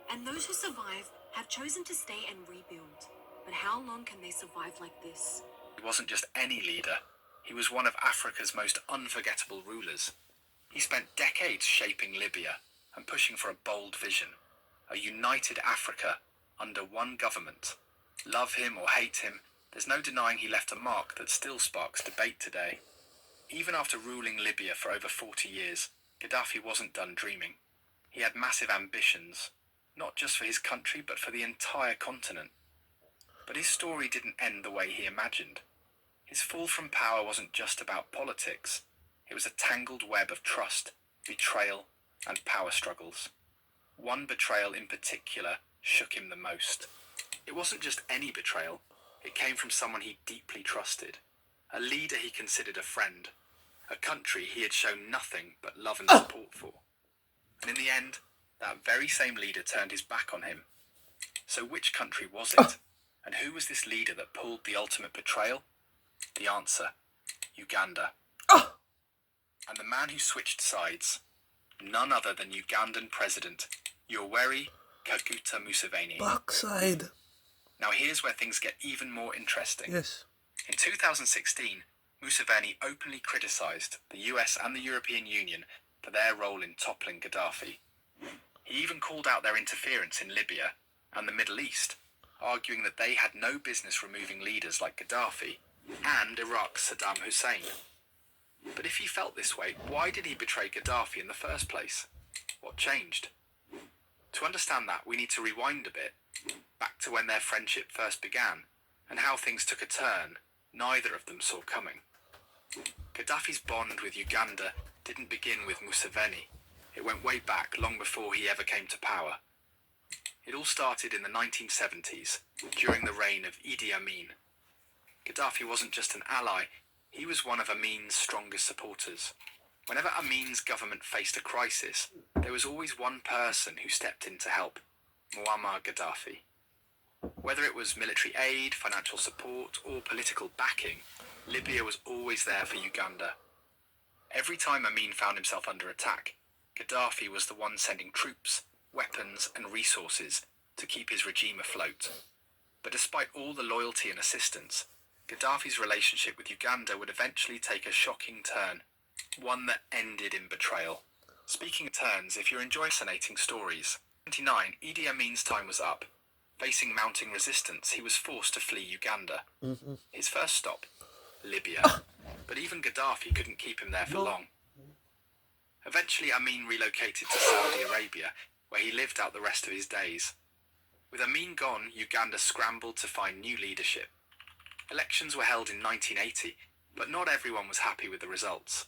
And those who survive have chosen to stay and rebuild. But how long can they survive like this? He wasn't just any leader. He was one of Africa's most unforgettable rulers. He spent decades shaping Libya and pushing for a bold vision, a united Africa under one government. Love him or hate him, there's no denying he left a mark that still sparks debate today. Even after ruling Libya for over 40 years, Gaddafi wasn't done dreaming. He had massive ambitions, not just for his country, but for the entire continent. But his story didn't end the way he imagined. His fall from power wasn't just about politics. It was a tangled web of trust, betrayal, and power struggles. One betrayal in particular shook him the most. It wasn't just any betrayal. It came from someone he deeply trusted, a leader he considered a friend, a country he had shown nothing but love and support for. And in the end, that very same leader turned his back on him. So which country was it? And who was this leader that pulled the ultimate betrayal? The answer, Uganda. And the man who switched sides, none other than Ugandan President Yoweri Kaguta Museveni. Backside. Now here's where things get even more interesting. Yes. In 2016, Museveni openly criticised the US and the European Union for their role in toppling Gaddafi. He even called out their interference in Libya and the Middle East, arguing that they had no business removing leaders like Gaddafi and Iraq's Saddam Hussein. But if he felt this way, why did he betray Gaddafi in the first place? What changed? To understand that, we need to rewind a bit, back to when their friendship first began, and how things took a turn neither of them saw coming. Gaddafi's bond with Uganda didn't begin with Museveni. It went way back, long before he ever came to power. It all started in the 1970s, during the reign of Idi Amin. Gaddafi wasn't just an ally, He was one of Amin's strongest supporters. Whenever Amin's government faced a crisis, there was always one person who stepped in to help: Muammar Gaddafi. Whether it was military aid, financial support, or political backing, Libya was always there for Uganda. Every time Amin found himself under attack, Gaddafi was the one sending troops, weapons, and resources to keep his regime afloat. But despite all the loyalty and assistance, Gaddafi's relationship with Uganda would eventually take a shocking turn, one that ended in betrayal. Speaking of turns, if you're enjoying fascinating stories, in 1999, Idi Amin's time was up. Facing mounting resistance, he was forced to flee Uganda. His first stop, Libya. But even Gaddafi couldn't keep him there for long. Eventually, Amin relocated to Saudi Arabia, where he lived out the rest of his days. With Amin gone, Uganda scrambled to find new leadership. Elections were held in 1980, but not everyone was happy with the results.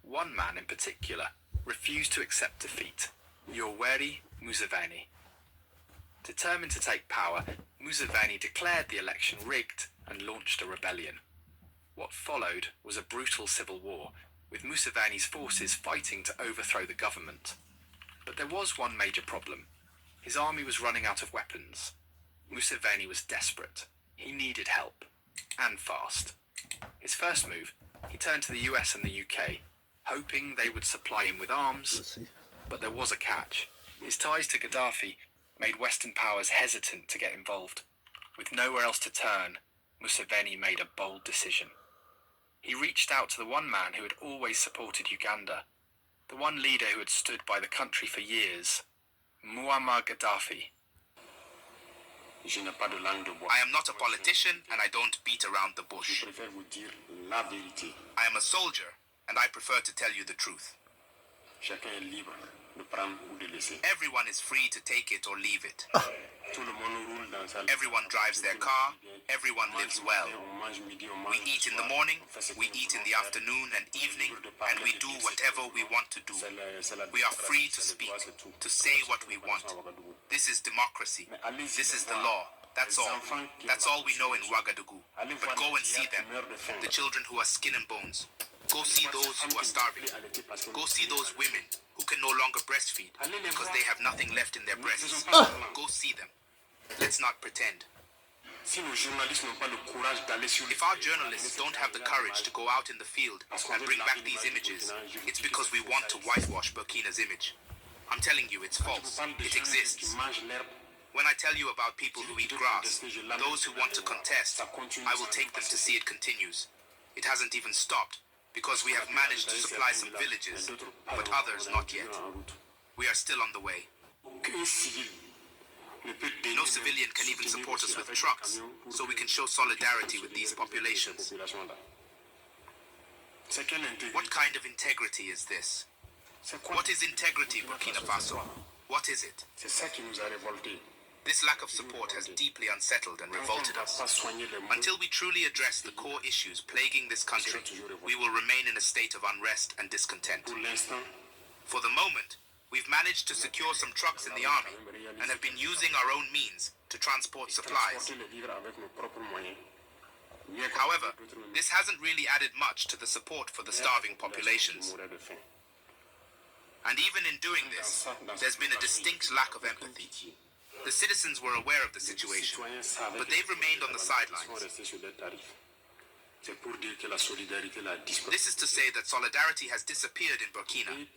One man in particular refused to accept defeat: Yoweri Museveni. Determined to take power, Museveni declared the election rigged and launched a rebellion. What followed was a brutal civil war, with Museveni's forces fighting to overthrow the government. But there was one major problem. His army was running out of weapons. Museveni was desperate. He needed help. And fast. His first move, he turned to the US and the UK, hoping they would supply him with arms. But there was a catch. His ties to Gaddafi made Western powers hesitant to get involved. With nowhere else to turn, Museveni made a bold decision. He reached out to the one man who had always supported Uganda, the one leader who had stood by the country for years, Muammar Gaddafi. I am not a politician and I don't beat around the bush. I am a soldier and I prefer to tell you the truth. Everyone is free to take it or leave it. Everyone drives their car, everyone lives well. We eat in the morning, we eat in the afternoon and evening, and we do whatever we want to do. We are free to speak, to say what we want. This is democracy. This is the law. That's all. That's all we know in Ouagadougou. But go and see them, the children who are skin and bones. Go see those who are starving. Go see those women who can no longer breastfeed because they have nothing left in their breasts. Go see them. Let's not pretend. If our journalists don't have the courage to go out in the field and bring back these images, it's because we want to whitewash Burkina's image. I'm telling you, it's false. It exists. When I tell you about people who eat grass, those who want to contest, I will take them to see it continues. It hasn't even stopped, because we have managed to supply some villages, but others not yet. We are still on the way. No civilian can even support us with trucks, so we can show solidarity with these populations. What kind of integrity is this? What is integrity, Burkina Faso? What is it? This lack of support has deeply unsettled and revolted us. Until we truly address the core issues plaguing this country, we will remain in a state of unrest and discontent. For the moment, we've managed to secure some trucks in the army and have been using our own means to transport supplies. However, this hasn't really added much to the support for the starving populations. And even in doing this, there's been a distinct lack of empathy. The citizens were aware of the situation, but they've remained on the sidelines. This is to say that solidarity has disappeared in Burkina.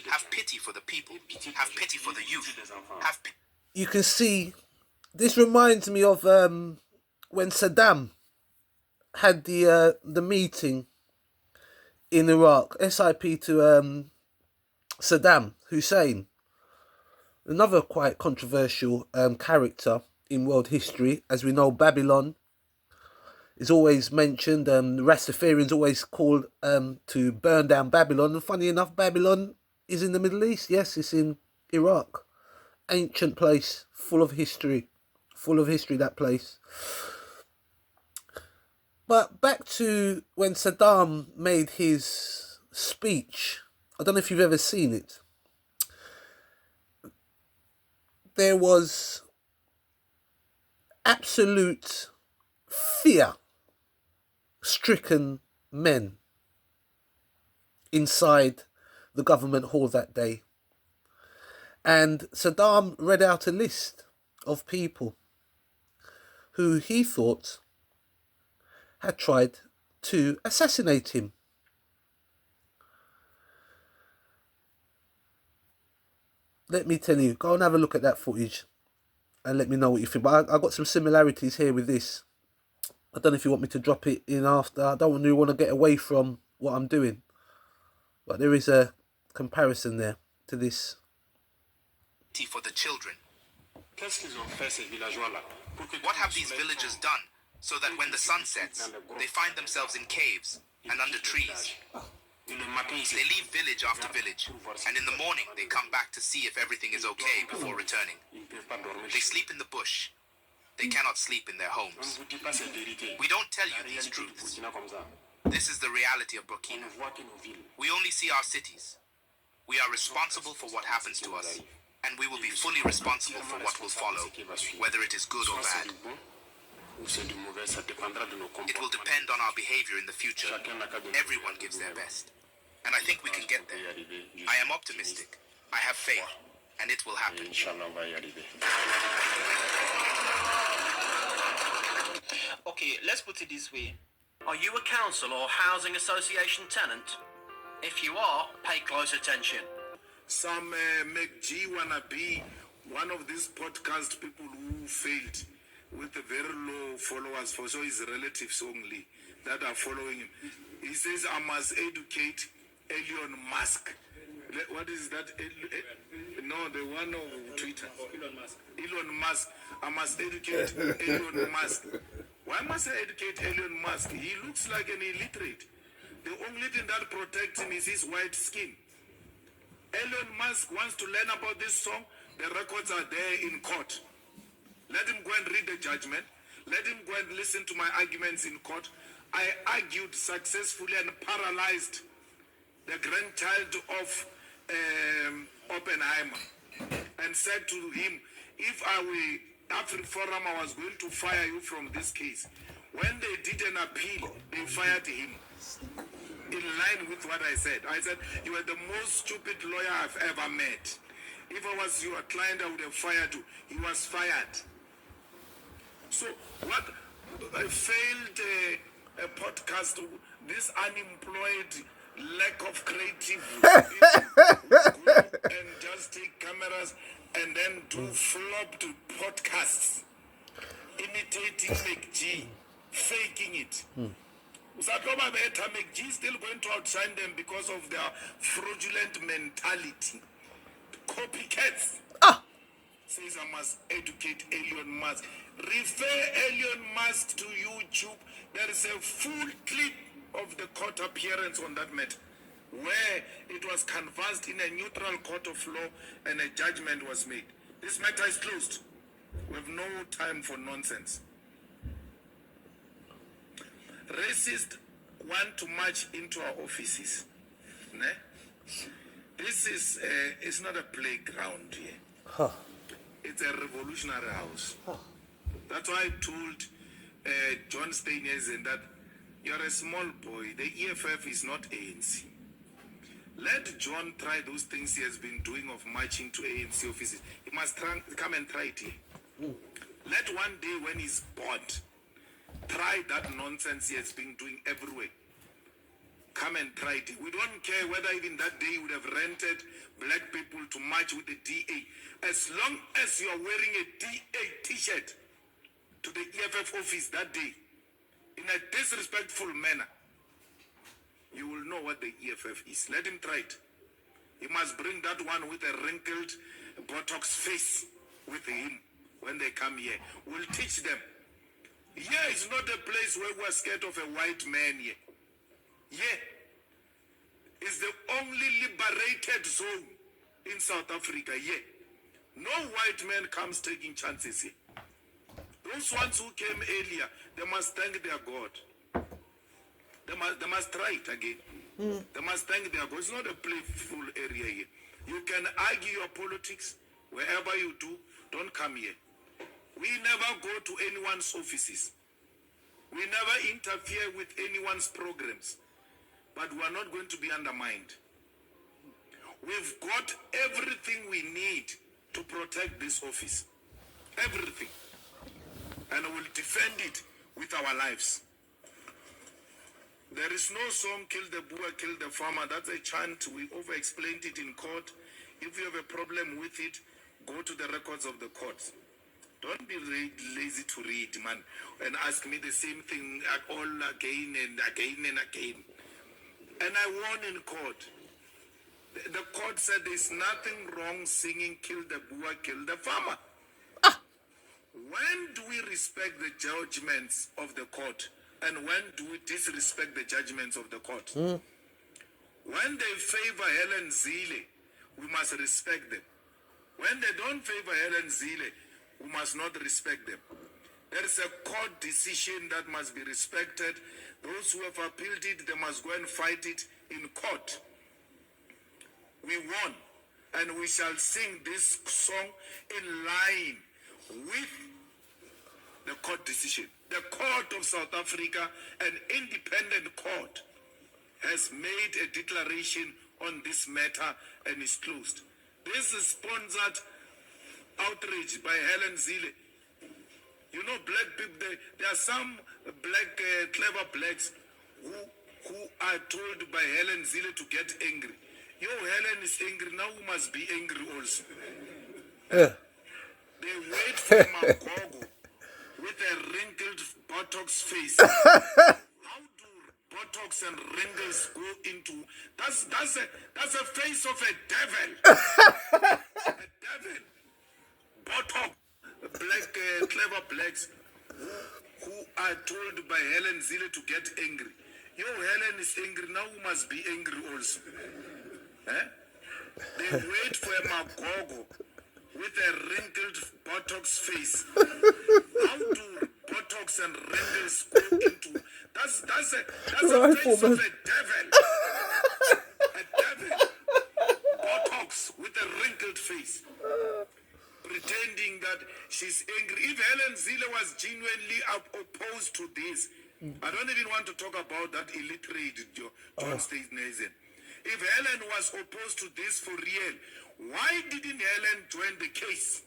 Have pity for the people. Have pity for the youth. You can see, this reminds me of when Saddam had the meeting in Iraq, SIP to Saddam Hussein. Another quite controversial character in world history. As we know, Babylon is always mentioned. The Rastafarians always called to burn down Babylon. And funny enough, Babylon is in the Middle East. Yes, it's in Iraq. Ancient place, full of history. Full of history, that place. But back to when Saddam made his speech. I don't know if you've ever seen it. There was absolute fear-stricken men inside the government hall that day. And Saddam read out a list of people who he thought had tried to assassinate him. Let me tell you, go and have a look at that footage and let me know what you think. But I got some similarities here with this. I don't know if you want me to drop it in after. I don't really want to get away from what I'm doing. But there is a comparison there to this. For the children. What have these villagers done so that when the sun sets, they find themselves in caves and under trees? They leave village after village, and in the morning they come back to see if everything is okay before returning. They sleep in the bush. They cannot sleep in their homes. We don't tell you these truths. This is the reality of Burkina. We only see our cities. We are responsible for what happens to us, and we will be fully responsible for what will follow, whether it is good or bad. It will depend on our behavior in the future. Everyone gives their best. And I think we can get there. I am optimistic. I have faith. And it will happen. Okay, let's put it this way. Are you a council or housing association tenant? If you are, pay close attention. Some McG wanna be one of these podcast people who failed with a very low followers for so his relatives only that are following him. He says, I must educate Elon Musk. What is that? No, the one of Twitter. Elon Musk. I must educate Elon Musk. Why must I educate Elon Musk? He looks like an illiterate. The only thing that protects him is his white skin. Elon Musk wants to learn about this song. The records are there in court. Let him go and read the judgment. Let him go and listen to my arguments in court. I argued successfully and paralyzed the grandchild of Oppenheimer and said to him, if I were African Forum, I was going to fire you from this case. When they did an appeal, they fired him. In line with what I said. I said, you are the most stupid lawyer I've ever met. If I was your client, I would have fired you. He was fired. So what I failed a podcast, this unemployed lack of creative and just take cameras and then do flopped podcasts, imitating McG, faking it. McG is still going to outshine them because of their fraudulent mentality. Copycats. Says I must educate Elon Musk. Refer Elon Musk to YouTube. There is a full clip of the court appearance on that matter, where it was canvassed in a neutral court of law and a judgment was made. This matter is closed. We have no time for nonsense. Racists want to march into our offices. Ne? This is it's not a playground here. Huh. It's a revolutionary house. Huh. That's why I told John Steinesen that you're a small boy. The EFF is not ANC. Let John try those things he has been doing of marching to ANC offices. He must come and try it here. Let one day when he's bored, try that nonsense he has been doing everywhere. Come and try it. We don't care whether even that day he would have rented black people to march with the DA. As long as you are wearing a DA t-shirt to the EFF office that day, in a disrespectful manner, you will know what the EFF is. Let him try it. He must bring that one with a wrinkled Botox face with him when they come here. We'll teach them. Here is not a place where we're scared of a white man here. Yeah, it's the only liberated zone in South Africa. Yeah, no white man comes taking chances here. Those ones who came earlier, they must thank their God. They must try it again. They must thank their God. It's not a playful area here. You can argue your politics wherever you do. Don't come here. We never go to anyone's offices. We We never interfere with anyone's programs, but we are not going to be undermined. We've got everything we need to protect this office. Everything. And we will defend it with our lives. There is no song, kill the boer, kill the farmer. That's a chant. We over-explained it in court. If you have a problem with it, go to the records of the courts. Don't be lazy to read, man, and ask me the same thing all again and again and again. And I won in court. The court said there's nothing wrong singing kill the boer, kill the farmer. When do we respect the judgments of the court? And when do we disrespect the judgments of the court? When they favor Helen Zille, we must respect them. When they don't favor Helen Zille, we must not respect them. There is a court decision that must be respected. Those who have appealed it, they must go and fight it in court. We won, and we shall sing this song in line with the court decision. The court of South Africa, an independent court, has made a declaration on this matter and is closed. This is sponsored outrage by Helen Zille. You know, black people, there are some black, clever blacks who are told by Helen Zille to get angry. Yo, Helen is angry, now we must be angry also. Yeah. They wait for Magogo with a wrinkled buttocks face. How do buttocks and wrinkles go into... That's a face of a devil. A devil. Buttock. Black, clever blacks who are told by Helen Zille to get angry. Yo, Helen is angry, now we must be angry also. They wait for a Magogo with a wrinkled buttocks face. How do buttocks and wrinkles go into... That's a face of a devil. A devil. Buttocks with a wrinkled face. Pretending that she's angry. If Helen Zille was genuinely opposed to this, I don't even want to talk about that illiterate John Steenhuisen. If Helen was opposed to this for real, why didn't Helen join the case?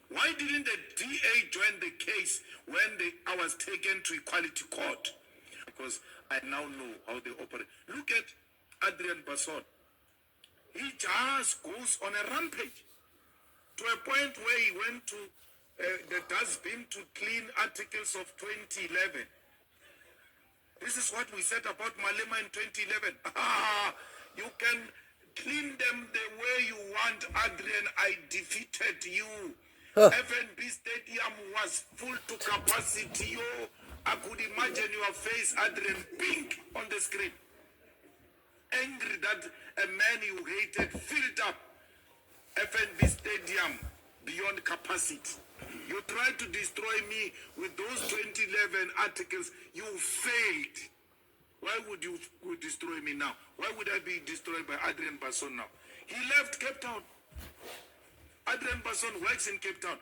Why didn't the DA join the case when I was taken to Equality Court? Because I now know how they operate. Look at Adrian Basson. He just goes on a rampage to a point where he went to the dustbin to clean articles of 2011. This is what we said about Malema in 2011. You can clean them the way you want, Adrian. I defeated you. FNB Stadium was full to capacity. I could imagine your face, Adrian, pink on the screen. Angry that a man you hated filled up FNB Stadium beyond capacity. You tried to destroy me with those 2011 articles. You failed. Why would you destroy me now? Why would I be destroyed by Adrian Basson now? He left Cape Town. Adrian Basson works in Cape Town.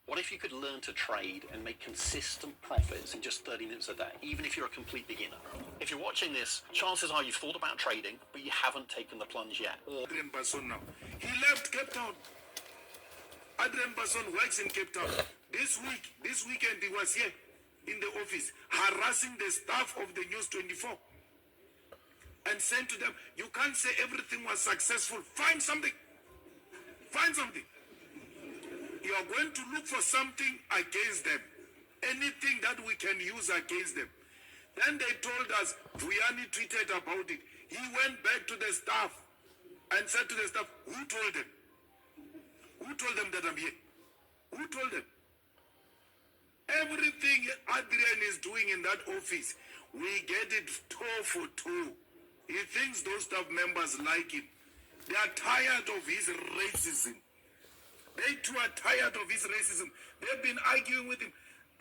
What if you could learn to trade and make consistent profits in just 30 minutes a day, even if you're a complete beginner? If you're watching this, chances are you've thought about trading, but you haven't taken the plunge yet. Adrian Basson now. He left Cape Town. Adrian Basson works in Cape Town. This weekend he was here in the office harassing the staff of the News 24 and saying to them, you can't say everything was successful. Find something. Find something. You are going to look for something against them. Anything that we can use against them. Then they told us, Vuyani tweeted about it. He went back to the staff and said to the staff, who told them? Who told them that I'm here? Who told them? Everything Adrian is doing in that office, we get it toe for toe. He thinks those staff members like him. They are tired of his racism. They too are tired of his racism. They've been arguing with him.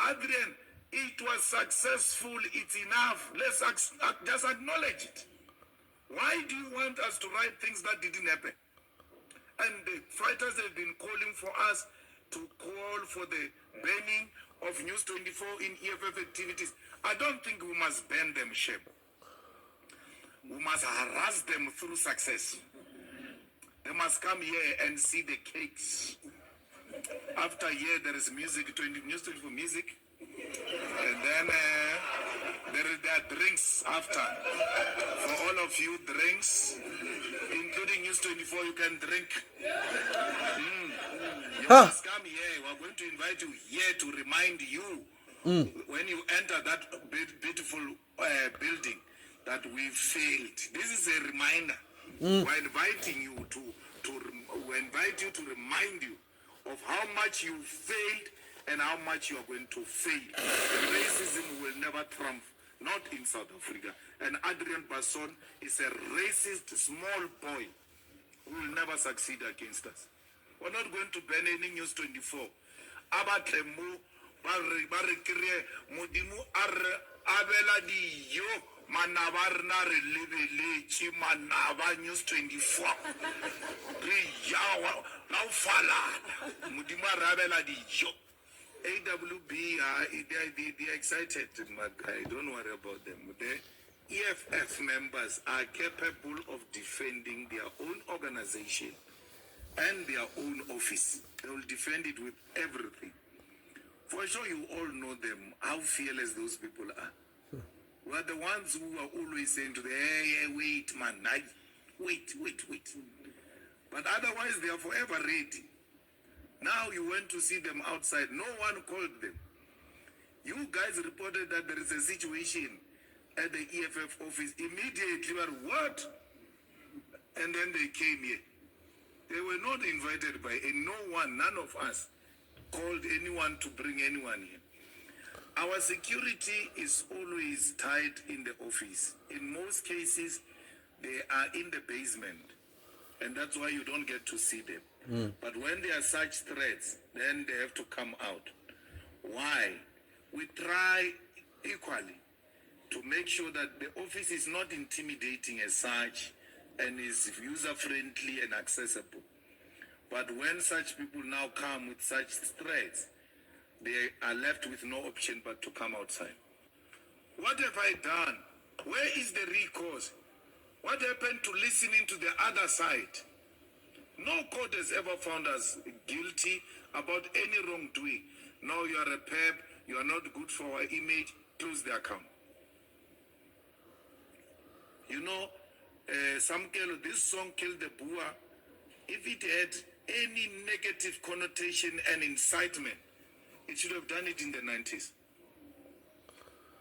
Adrian, it was successful. It's enough. Let's just acknowledge it. Why do you want us to write things that didn't happen? And the fighters have been calling for us to call for the banning of News 24 in EFF activities, I don't think we must ban them, Shem. We must harass them through success. They must come here and see the cakes. After here, there is music, News 24 music. And then there are drinks after. For all of you, drinks, including News 24, you can drink. You must come here. We are going to invite you here to remind you when you enter that beautiful building that we failed. This is a reminder. We're inviting you we invite you to remind you of how much you failed and how much you are going to fail. Racism will never triumph, not in South Africa. And Adrian Basson is a racist small boy who will never succeed against us. We're not going to ban any News 24. Abatlemu, Barikire, Mudimu, Abela di Yo, Manavarna, Relevele, Chimanava, News 24. Now Fala, Mudima Rabela di Yo. AWB, they're excited, don't worry about them. The EFF members are capable of defending their own organization and their own office. They will defend it with everything. For sure, you all know them, how fearless those people are. We are the ones who are always saying to them, hey, wait, man, wait. But otherwise, they are forever ready. Now you went to see them outside. No one called them. You guys reported that there is a situation at the EFF office. Immediately, what? And then they came here. They were not invited by none of us called anyone to bring anyone here. Our security is always tight in the office. In most cases, they are in the basement. And that's why you don't get to see them. But when there are such threats, then they have to come out. Why? We try equally to make sure that the office is not intimidating as such and is user-friendly and accessible. But when such people now come with such threats, they are left with no option but to come outside. What have I done? Where is the recourse? What happened to listening to the other side? No court has ever found us guilty about any wrongdoing. Now you are a pep, you are not good for our image, close the account. You know, Samkelo, this song killed the Boer. If it had any negative connotation and incitement, it should have done it in the 90s.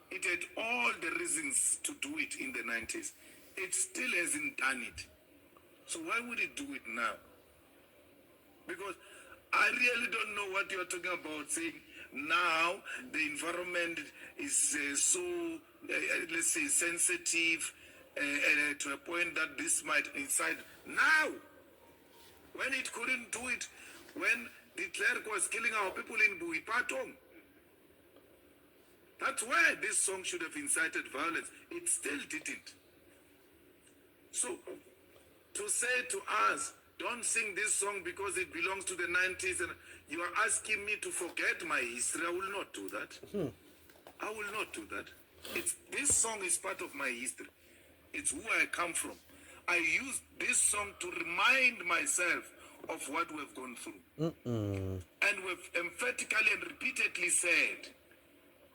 It had all the reasons to do it in the 90s. It still hasn't done it. So why would it do it now? Because I really don't know what you're talking about, saying now the environment is so, let's say, sensitive to a point that this might incite. Now, when it couldn't do it, when the cleric was killing our people in Buipatong, that's where this song should have incited violence. It still didn't. So, to say to us, don't sing this song because it belongs to the 90s, and you are asking me to forget my history, I will not do that. I will not do that. This song is part of my history. It's who I come from. I use this song to remind myself of what we've gone through. And we've emphatically and repeatedly said,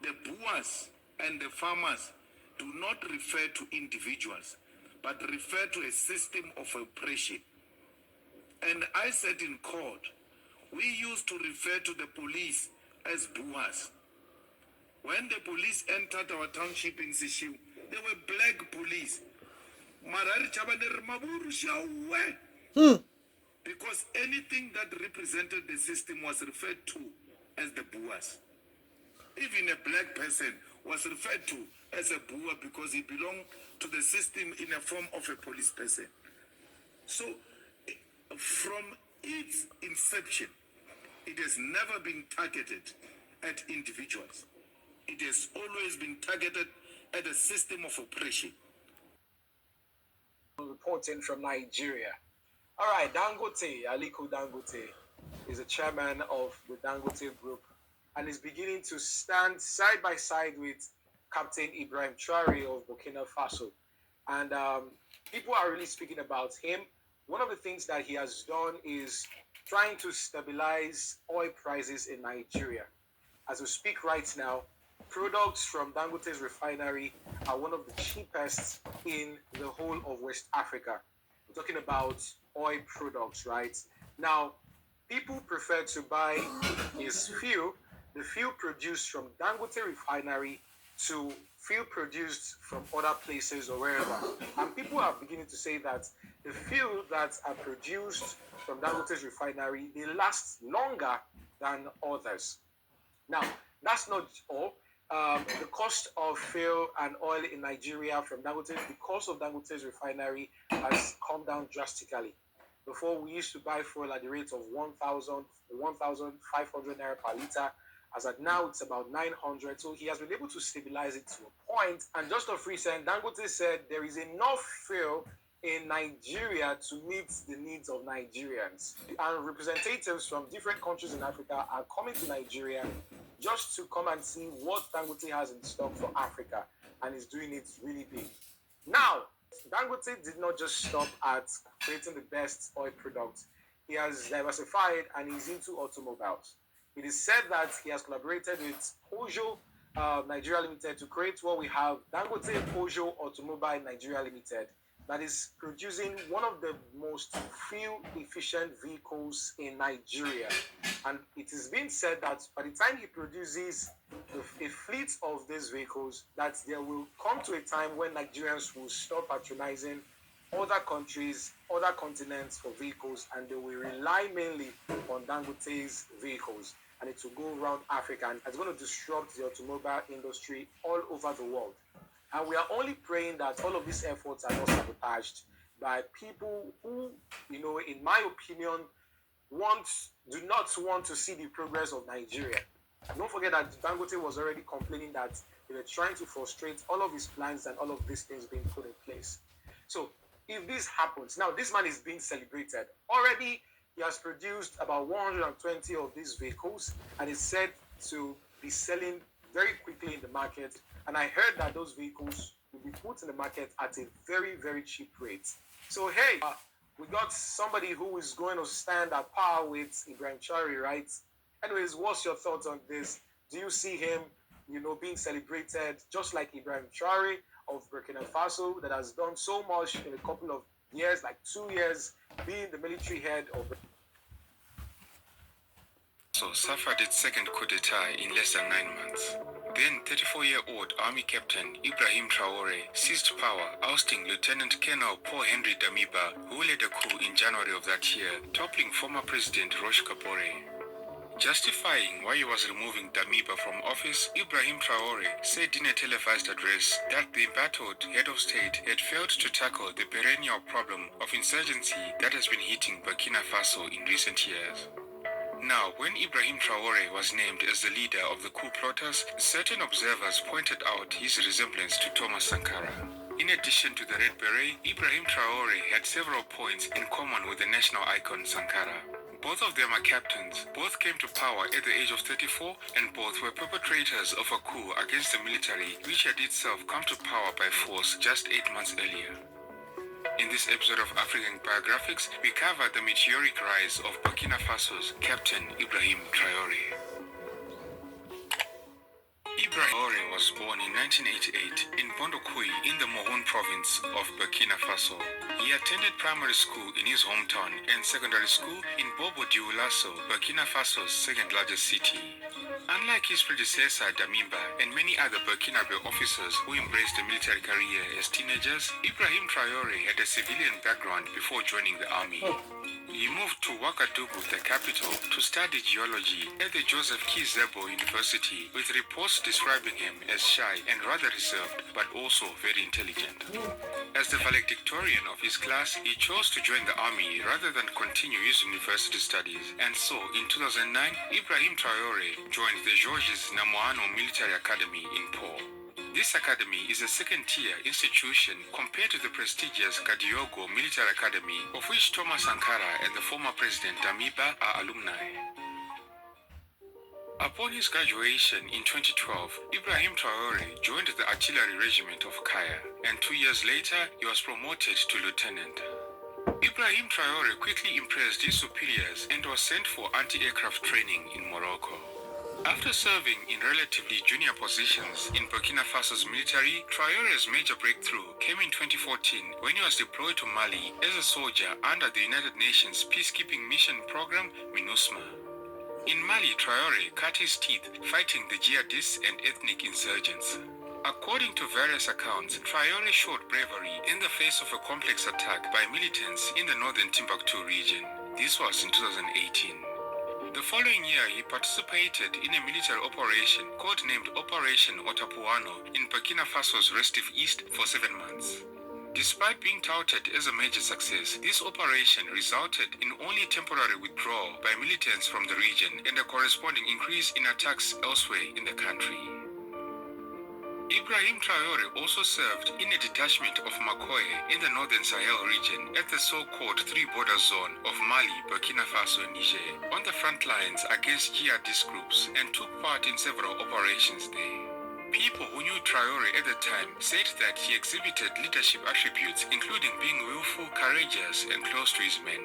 the Boers and the farmers do not refer to individuals, but refer to a system of oppression. And I said in court, we used to refer to the police as Boers. When the police entered our township in Sishiu, they were black police. Because anything that represented the system was referred to as the Boers. Even a black person was referred to as a Boer because he belonged to the system in a form of a police person. So, from its inception, it has never been targeted at individuals. It has always been targeted at a system of oppression. Reporting from Nigeria. All right, Dangote, Aliko Dangote, is a chairman of the Dangote Group. and is beginning to stand side by side with Captain Ibrahim Traore of Burkina Faso. And people are really speaking about him. One of the things that he has done is trying to stabilize oil prices in Nigeria. As we speak right now, products from Dangote's refinery are one of the cheapest in the whole of West Africa. We're talking about oil products, right? Now, people prefer to buy his fuel, the fuel produced from Dangote refinery, to fuel produced from other places or wherever. And people are beginning to say that the fuel that are produced from Dangote's refinery, they last longer than others. Now, that's not all. The cost of fuel and oil in Nigeria from Dangote, because of Dangote's refinery, has come down drastically. Before, we used to buy fuel at the rate of 1,500 naira per liter. As at now, it's about 900. So he has been able to stabilize it to a point. And just of recent, Dangote said there is enough fuel in Nigeria to meet the needs of Nigerians. And representatives from different countries in Africa are coming to Nigeria just to come and see what Dangote has in stock for Africa, and is doing it really big. Now, Dangote did not just stop at creating the best oil products. He has diversified and is into automobiles. It is said that he has collaborated with Peugeot Nigeria Limited to create what we have, Dangote Peugeot Automobile Nigeria Limited, that is producing one of the most fuel-efficient vehicles in Nigeria. And it is being said that by the time he produces a fleet of these vehicles, that there will come to a time when Nigerians will stop patronizing other countries, other continents for vehicles, and they will rely mainly on Dangote's vehicles. And it will go around Africa, and it's going to disrupt the automobile industry all over the world. And we are only praying that all of these efforts are not sabotaged by people who, in my opinion, do not want to see the progress of Nigeria. Don't forget that Dangote was already complaining that they were trying to frustrate all of his plans and all of these things being put in place. So if this happens, now this man is being celebrated. Already he has produced about 120 of these vehicles and is said to be selling very quickly in the market. And I heard that those vehicles will be put in the market at a very, very cheap rate. So, hey, we got somebody who is going to stand at par with Ibrahim Traore, right? Anyways, what's your thoughts on this? Do you see him, being celebrated just like Ibrahim Traore of Burkina Faso that has done so much in a couple of years, like 2 years, being the military head of suffered its second coup d'etat in less than 9 months. Then 34-year-old Army Captain Ibrahim Traore seized power, ousting Lieutenant Colonel Paul Henry Damiba, who led a coup in January of that year, toppling former President Roch Kabore. Justifying why he was removing Damiba from office, Ibrahim Traore said in a televised address that the embattled head of state had failed to tackle the perennial problem of insurgency that has been hitting Burkina Faso in recent years. Now, when Ibrahim Traore was named as the leader of the coup plotters, certain observers pointed out his resemblance to Thomas Sankara. In addition to the Red Beret, Ibrahim Traore had several points in common with the national icon Sankara. Both of them are captains, both came to power at the age of 34, and both were perpetrators of a coup against the military, which had itself come to power by force just 8 months earlier. In this episode of African Biographics, we cover the meteoric rise of Burkina Faso's Captain Ibrahim Traore. Ibrahim Traore was born in 1988 in Bondokui in the Mohun province of Burkina Faso. He attended primary school in his hometown and secondary school in Bobo Dioulasso, Burkina Faso's second largest city. Unlike his predecessor Damiba and many other Burkinabe officers who embraced a military career as teenagers, Ibrahim Traore had a civilian background before joining the army. He moved to Ouagadougou, the capital, to study geology at the Joseph Kizebo University, with reports describing him as shy and rather reserved, but also very intelligent. As the valedictorian of his class, he chose to join the army rather than continue his university studies, and so in 2009, Ibrahim Traore joined the Georges Namoano Military Academy in Po. This academy is a second-tier institution compared to the prestigious Kadiogo Military Academy, of which Thomas Sankara and the former President Damiba are alumni. Upon his graduation in 2012, Ibrahim Traore joined the artillery regiment of Kaya, and 2 years later, he was promoted to lieutenant. Ibrahim Traore quickly impressed his superiors and was sent for anti-aircraft training in Morocco. After serving in relatively junior positions in Burkina Faso's military, Traore's major breakthrough came in 2014 when he was deployed to Mali as a soldier under the United Nations peacekeeping mission program MINUSMA. In Mali, Traore cut his teeth fighting the jihadists and ethnic insurgents. According to various accounts, Traore showed bravery in the face of a complex attack by militants in the northern Timbuktu region. This was in 2018. The following year, he participated in a military operation codenamed Operation Otapuano in Burkina Faso's restive east for 7 months. Despite being touted as a major success, this operation resulted in only temporary withdrawal by militants from the region and a corresponding increase in attacks elsewhere in the country. Ibrahim Traore also served in a detachment of Makoye in the northern Sahel region at the so-called three-border zone of Mali, Burkina Faso, and Niger, on the front lines against jihadist groups, and took part in several operations there. People who knew Traore at the time said that he exhibited leadership attributes, including being willful, courageous, and close to his men.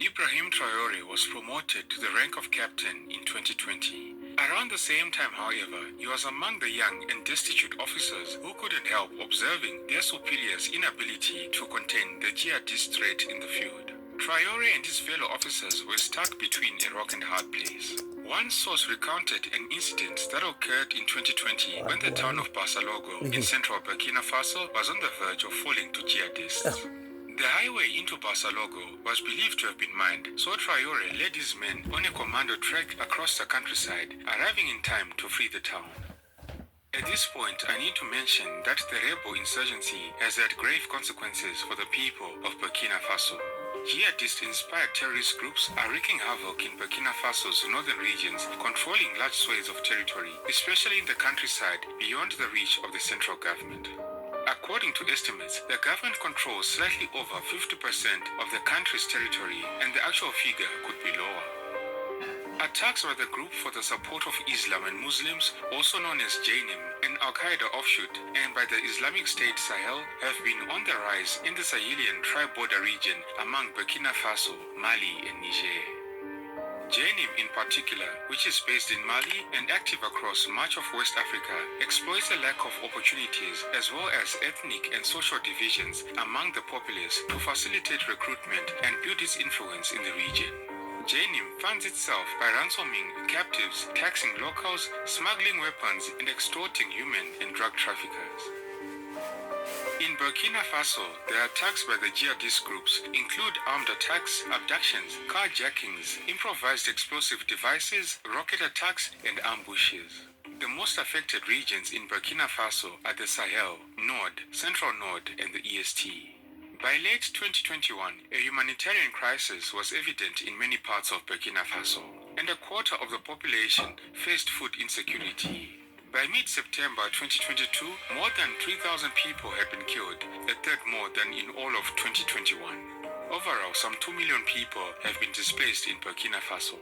Ibrahim Traore was promoted to the rank of captain in 2020. Around the same time, however, he was among the young and destitute officers who couldn't help observing their superiors' inability to contain the jihadist threat in the field. Traore and his fellow officers were stuck between a rock and hard place. One source recounted an incident that occurred in 2020 when the town of Basalogo in central Burkina Faso was on the verge of falling to jihadists. The highway into Basalogo was believed to have been mined, so Traore led his men on a commando trek across the countryside, arriving in time to free the town. At this point, I need to mention that the rebel insurgency has had grave consequences for the people of Burkina Faso. Jihadist-inspired terrorist groups are wreaking havoc in Burkina Faso's northern regions, controlling large swathes of territory, especially in the countryside beyond the reach of the central government. According to estimates, the government controls slightly over 50% of the country's territory, and the actual figure could be lower. Attacks by the Group for the Support of Islam and Muslims, also known as JNIM, an Al-Qaeda offshoot, and by the Islamic State Sahel have been on the rise in the Sahelian tri-border region among Burkina Faso, Mali, and Niger. JNIM in particular, which is based in Mali and active across much of West Africa, exploits a lack of opportunities as well as ethnic and social divisions among the populace to facilitate recruitment and build its influence in the region. JNIM funds itself by ransoming captives, taxing locals, smuggling weapons, and extorting human and drug traffickers. In Burkina Faso, the attacks by the jihadist groups include armed attacks, abductions, carjackings, improvised explosive devices, rocket attacks, and ambushes. The most affected regions in Burkina Faso are the Sahel, Nord, Central Nord, and the EST. By late 2021, a humanitarian crisis was evident in many parts of Burkina Faso, and a quarter of the population faced food insecurity. By mid-September 2022, more than 3,000 people had been killed, a third more than in all of 2021. Overall, some 2 million people have been displaced in Burkina Faso.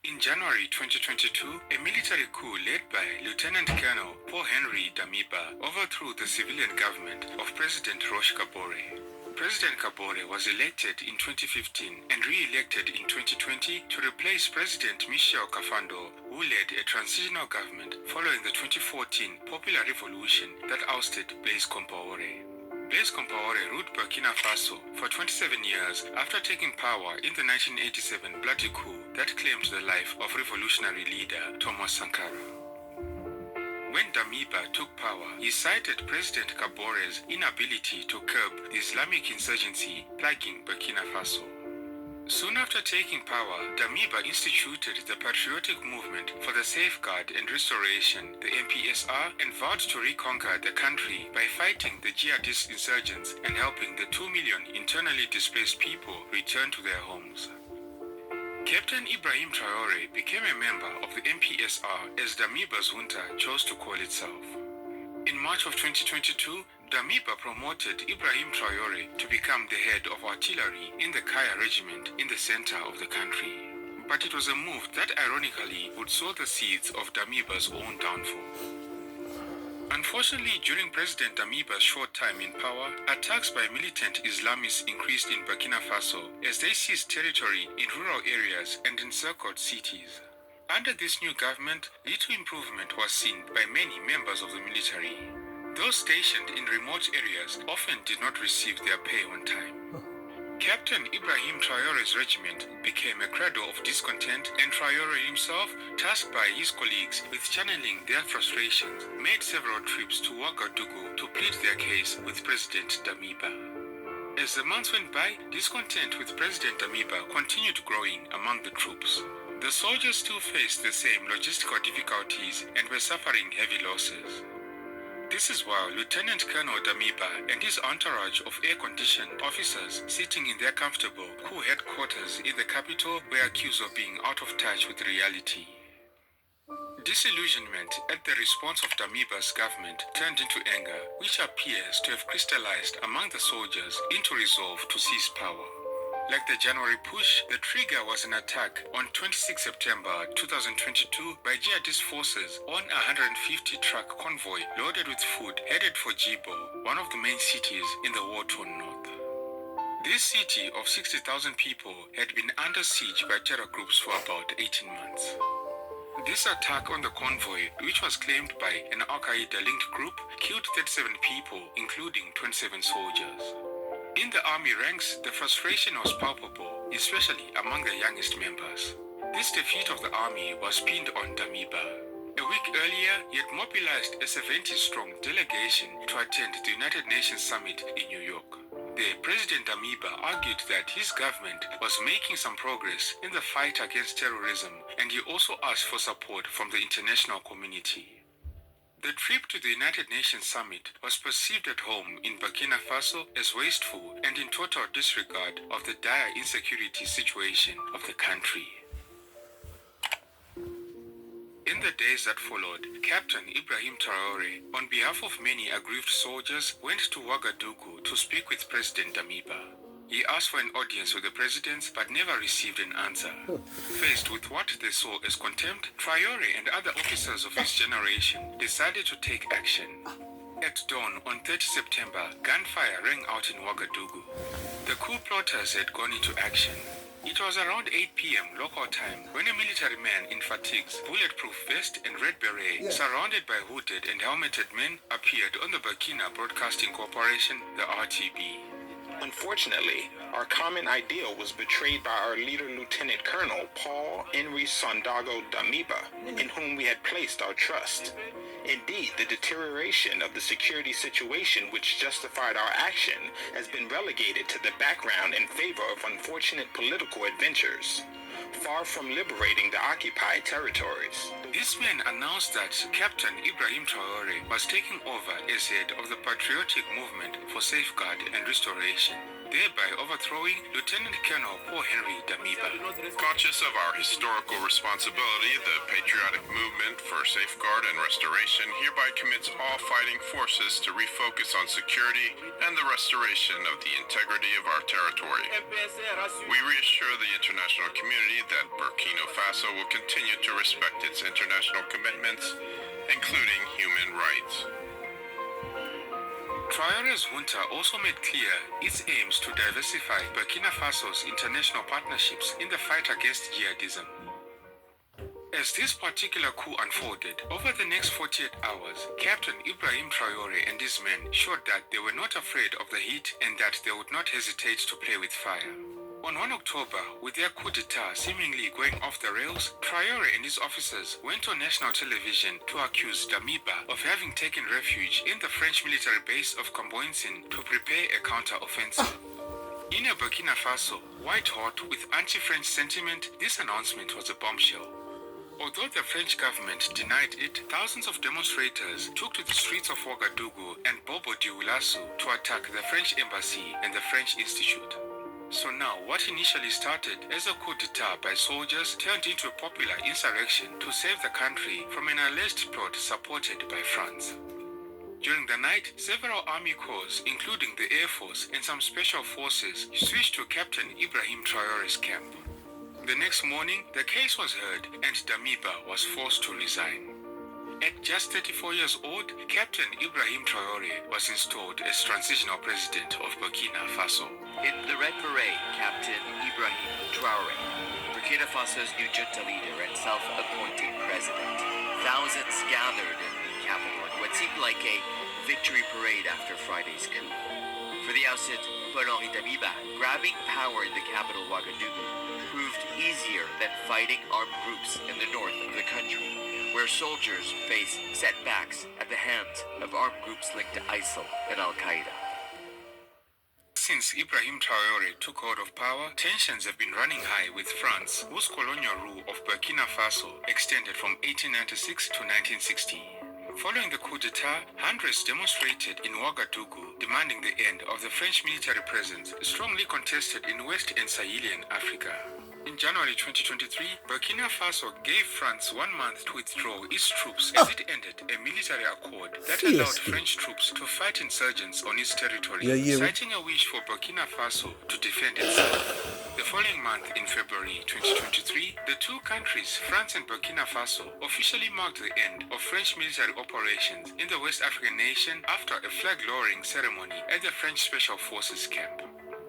In January 2022, a military coup led by Lieutenant Colonel Paul-Henri Damiba overthrew the civilian government of President Roch Kabore. President Kabore was elected in 2015 and re-elected in 2020 to replace President Michel Kafando, who led a transitional government following the 2014 popular revolution that ousted Blaise Compaoré. Blaise Compaoré ruled Burkina Faso for 27 years after taking power in the 1987 bloody coup that claimed the life of revolutionary leader Thomas Sankara. When Damiba took power, he cited President Kabore's inability to curb the Islamic insurgency plaguing Burkina Faso. Soon after taking power, Damiba instituted the Patriotic Movement for the Safeguard and Restoration, the MPSR, and vowed to reconquer the country by fighting the jihadist insurgents and helping the 2 million internally displaced people return to their homes. Captain Ibrahim Traore became a member of the MPSR as Damiba's junta chose to call itself. In March of 2022, Damiba promoted Ibrahim Traore to become the head of artillery in the Kaya regiment in the center of the country. But it was a move that ironically would sow the seeds of Damiba's own downfall. Unfortunately, during President Damiba's short time in power, attacks by militant Islamists increased in Burkina Faso as they seized territory in rural areas and encircled cities. Under this new government, little improvement was seen by many members of the military. Those stationed in remote areas often did not receive their pay on time. Captain Ibrahim Traore's regiment became a cradle of discontent, and Traore himself, tasked by his colleagues with channeling their frustrations, made several trips to Ouagadougou to plead their case with President Damiba. As the months went by, discontent with President Damiba continued growing among the troops. The soldiers still faced the same logistical difficulties and were suffering heavy losses. This is why Lieutenant Colonel Damiba and his entourage of air-conditioned officers sitting in their comfortable, cool headquarters in the capital were accused of being out of touch with reality. Disillusionment at the response of Damiba's government turned into anger, which appears to have crystallized among the soldiers into resolve to seize power. Like the January push, the trigger was an attack on 26 September 2022 by jihadist forces on a 150-truck convoy loaded with food headed for Djibo, one of the main cities in the war-torn north. This city of 60,000 people had been under siege by terror groups for about 18 months. This attack on the convoy, which was claimed by an Al-Qaeda-linked group, killed 37 people, including 27 soldiers. In the army ranks, the frustration was palpable, especially among the youngest members. This defeat of the army was pinned on Damiba. A week earlier, he had mobilized a 70-strong delegation to attend the United Nations Summit in New York. There, President Damiba argued that his government was making some progress in the fight against terrorism, and he also asked for support from the international community. The trip to the United Nations Summit was perceived at home in Burkina Faso as wasteful and in total disregard of the dire insecurity situation of the country. In the days that followed, Captain Ibrahim Traore, on behalf of many aggrieved soldiers, went to Ouagadougou to speak with President Damiba. He asked for an audience with the president but never received an answer. Faced with what they saw as contempt, Traore and other officers of his generation decided to take action. At dawn on 30 September, gunfire rang out in Ouagadougou. The coup plotters had gone into action. It was around 8 p.m. local time when a military man in fatigues, bulletproof vest and red beret, surrounded by hooded and helmeted men, appeared on the Burkina Broadcasting Corporation, the RTB. Unfortunately, our common ideal was betrayed by our leader, Lieutenant Colonel Paul Henry Sandago Damiba, in whom we had placed our trust. Indeed, the deterioration of the security situation which justified our action has been relegated to the background in favor of unfortunate political adventures, far from liberating the occupied territories. This man announced that Captain Ibrahim Traore was taking over as head of the Patriotic Movement for Safeguard and Restoration, thereby overthrowing Lieutenant Colonel Paul Henry Damiba. Conscious of our historical responsibility, the Patriotic Movement for Safeguard and Restoration hereby commits all fighting forces to refocus on security and the restoration of the integrity of our territory. We reassure the international community that Burkina Faso will continue to respect its international commitments, including human rights. Traore's junta also made clear its aims to diversify Burkina Faso's international partnerships in the fight against jihadism. As this particular coup unfolded, over the next 48 hours, Captain Ibrahim Traore and his men showed that they were not afraid of the heat and that they would not hesitate to play with fire. On 1 October, with their coup d'etat seemingly going off the rails, Traore and his officers went on national television to accuse Damiba of having taken refuge in the French military base of Kamboinsin to prepare a counter-offensive. In a Burkina Faso, white-hot with anti-French sentiment, this announcement was a bombshell. Although the French government denied it, thousands of demonstrators took to the streets of Ouagadougou and Bobo-Dioulasso to attack the French embassy and the French Institute. So now, what initially started as a coup d'etat by soldiers turned into a popular insurrection to save the country from an alleged plot supported by France. During the night, several army corps, including the Air Force and some special forces, switched to Captain Ibrahim Traore's camp. The next morning, the case was heard and Damiba was forced to resign. At just 34 years old, Captain Ibrahim Traore was installed as transitional president of Burkina Faso. In the Red Beret, Captain Ibrahim Traore, Burkina Faso's new junta leader and self-appointed president. Thousands gathered in the capital in what seemed like a victory parade after Friday's coup. For the ousted Paul-Henri Damiba, grabbing power in the capital Ouagadougou proved easier than fighting armed groups in the north of the country, where soldiers face setbacks at the hands of armed groups linked to ISIL and Al-Qaeda. Since Ibrahim Traore took hold of power, tensions have been running high with France, whose colonial rule of Burkina Faso extended from 1896 to 1960. Following the coup d'etat, hundreds demonstrated in Ouagadougou demanding the end of the French military presence, strongly contested in West and Sahelian Africa. In January 2023, Burkina Faso gave France 1 month to withdraw its troops as it ended a military accord that allowed French troops to fight insurgents on its territory, citing a wish for Burkina Faso to defend itself. The following month, in February 2023, the two countries, France and Burkina Faso, officially marked the end of French military operations in the West African nation after a flag-lowering ceremony at the French Special Forces camp.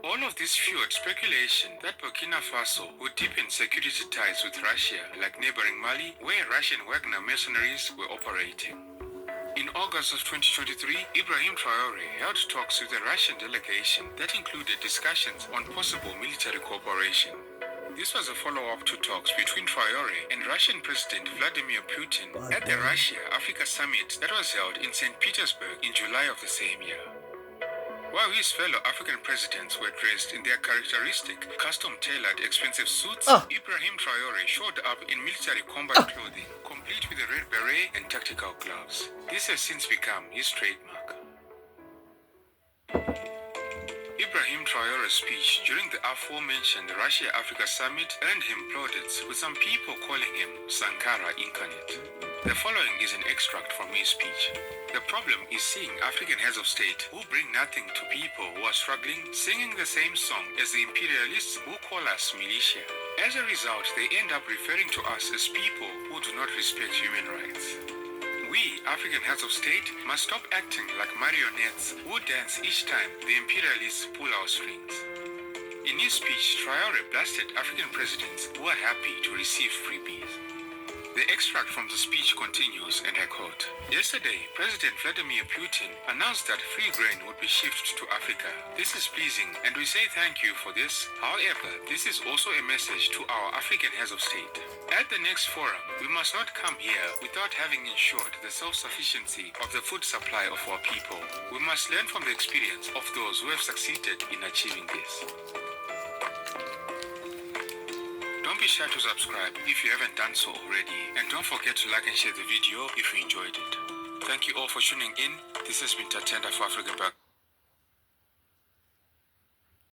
All of this fueled speculation that Burkina Faso would deepen security ties with Russia, like neighboring Mali, where Russian Wagner mercenaries were operating. In August of 2023, Ibrahim Traore held talks with the Russian delegation that included discussions on possible military cooperation. This was a follow-up to talks between Traore and Russian President Vladimir Putin at the Russia-Africa Summit that was held in St. Petersburg in July of the same year. While his fellow African presidents were dressed in their characteristic, custom-tailored expensive suits, Ibrahim Traore showed up in military combat clothing, complete with a red beret and tactical gloves. This has since become his trademark. Ibrahim Traore's speech during the aforementioned Russia-Africa Summit earned him plaudits, with some people calling him Sankara incarnate. The following is an extract from his speech. The problem is seeing African heads of state who bring nothing to people who are struggling, singing the same song as the imperialists who call us militia. As a result, they end up referring to us as people who do not respect human rights. We, African heads of state, must stop acting like marionettes who dance each time the imperialists pull our strings. In his speech, Traore blasted African presidents who are happy to receive freebies. The extract from the speech continues, and I quote, "Yesterday, President Vladimir Putin announced that free grain would be shipped to Africa. This is pleasing, and we say thank you for this. However, this is also a message to our African heads of state. At the next forum, we must not come here without having ensured the self-sufficiency of the food supply of our people. We must learn from the experience of those who have succeeded in achieving this." Don't be shy to subscribe if you haven't done so already, and don't forget to like and share the video if you enjoyed it. Thank you all for tuning in. This has been Tatenda for African Back.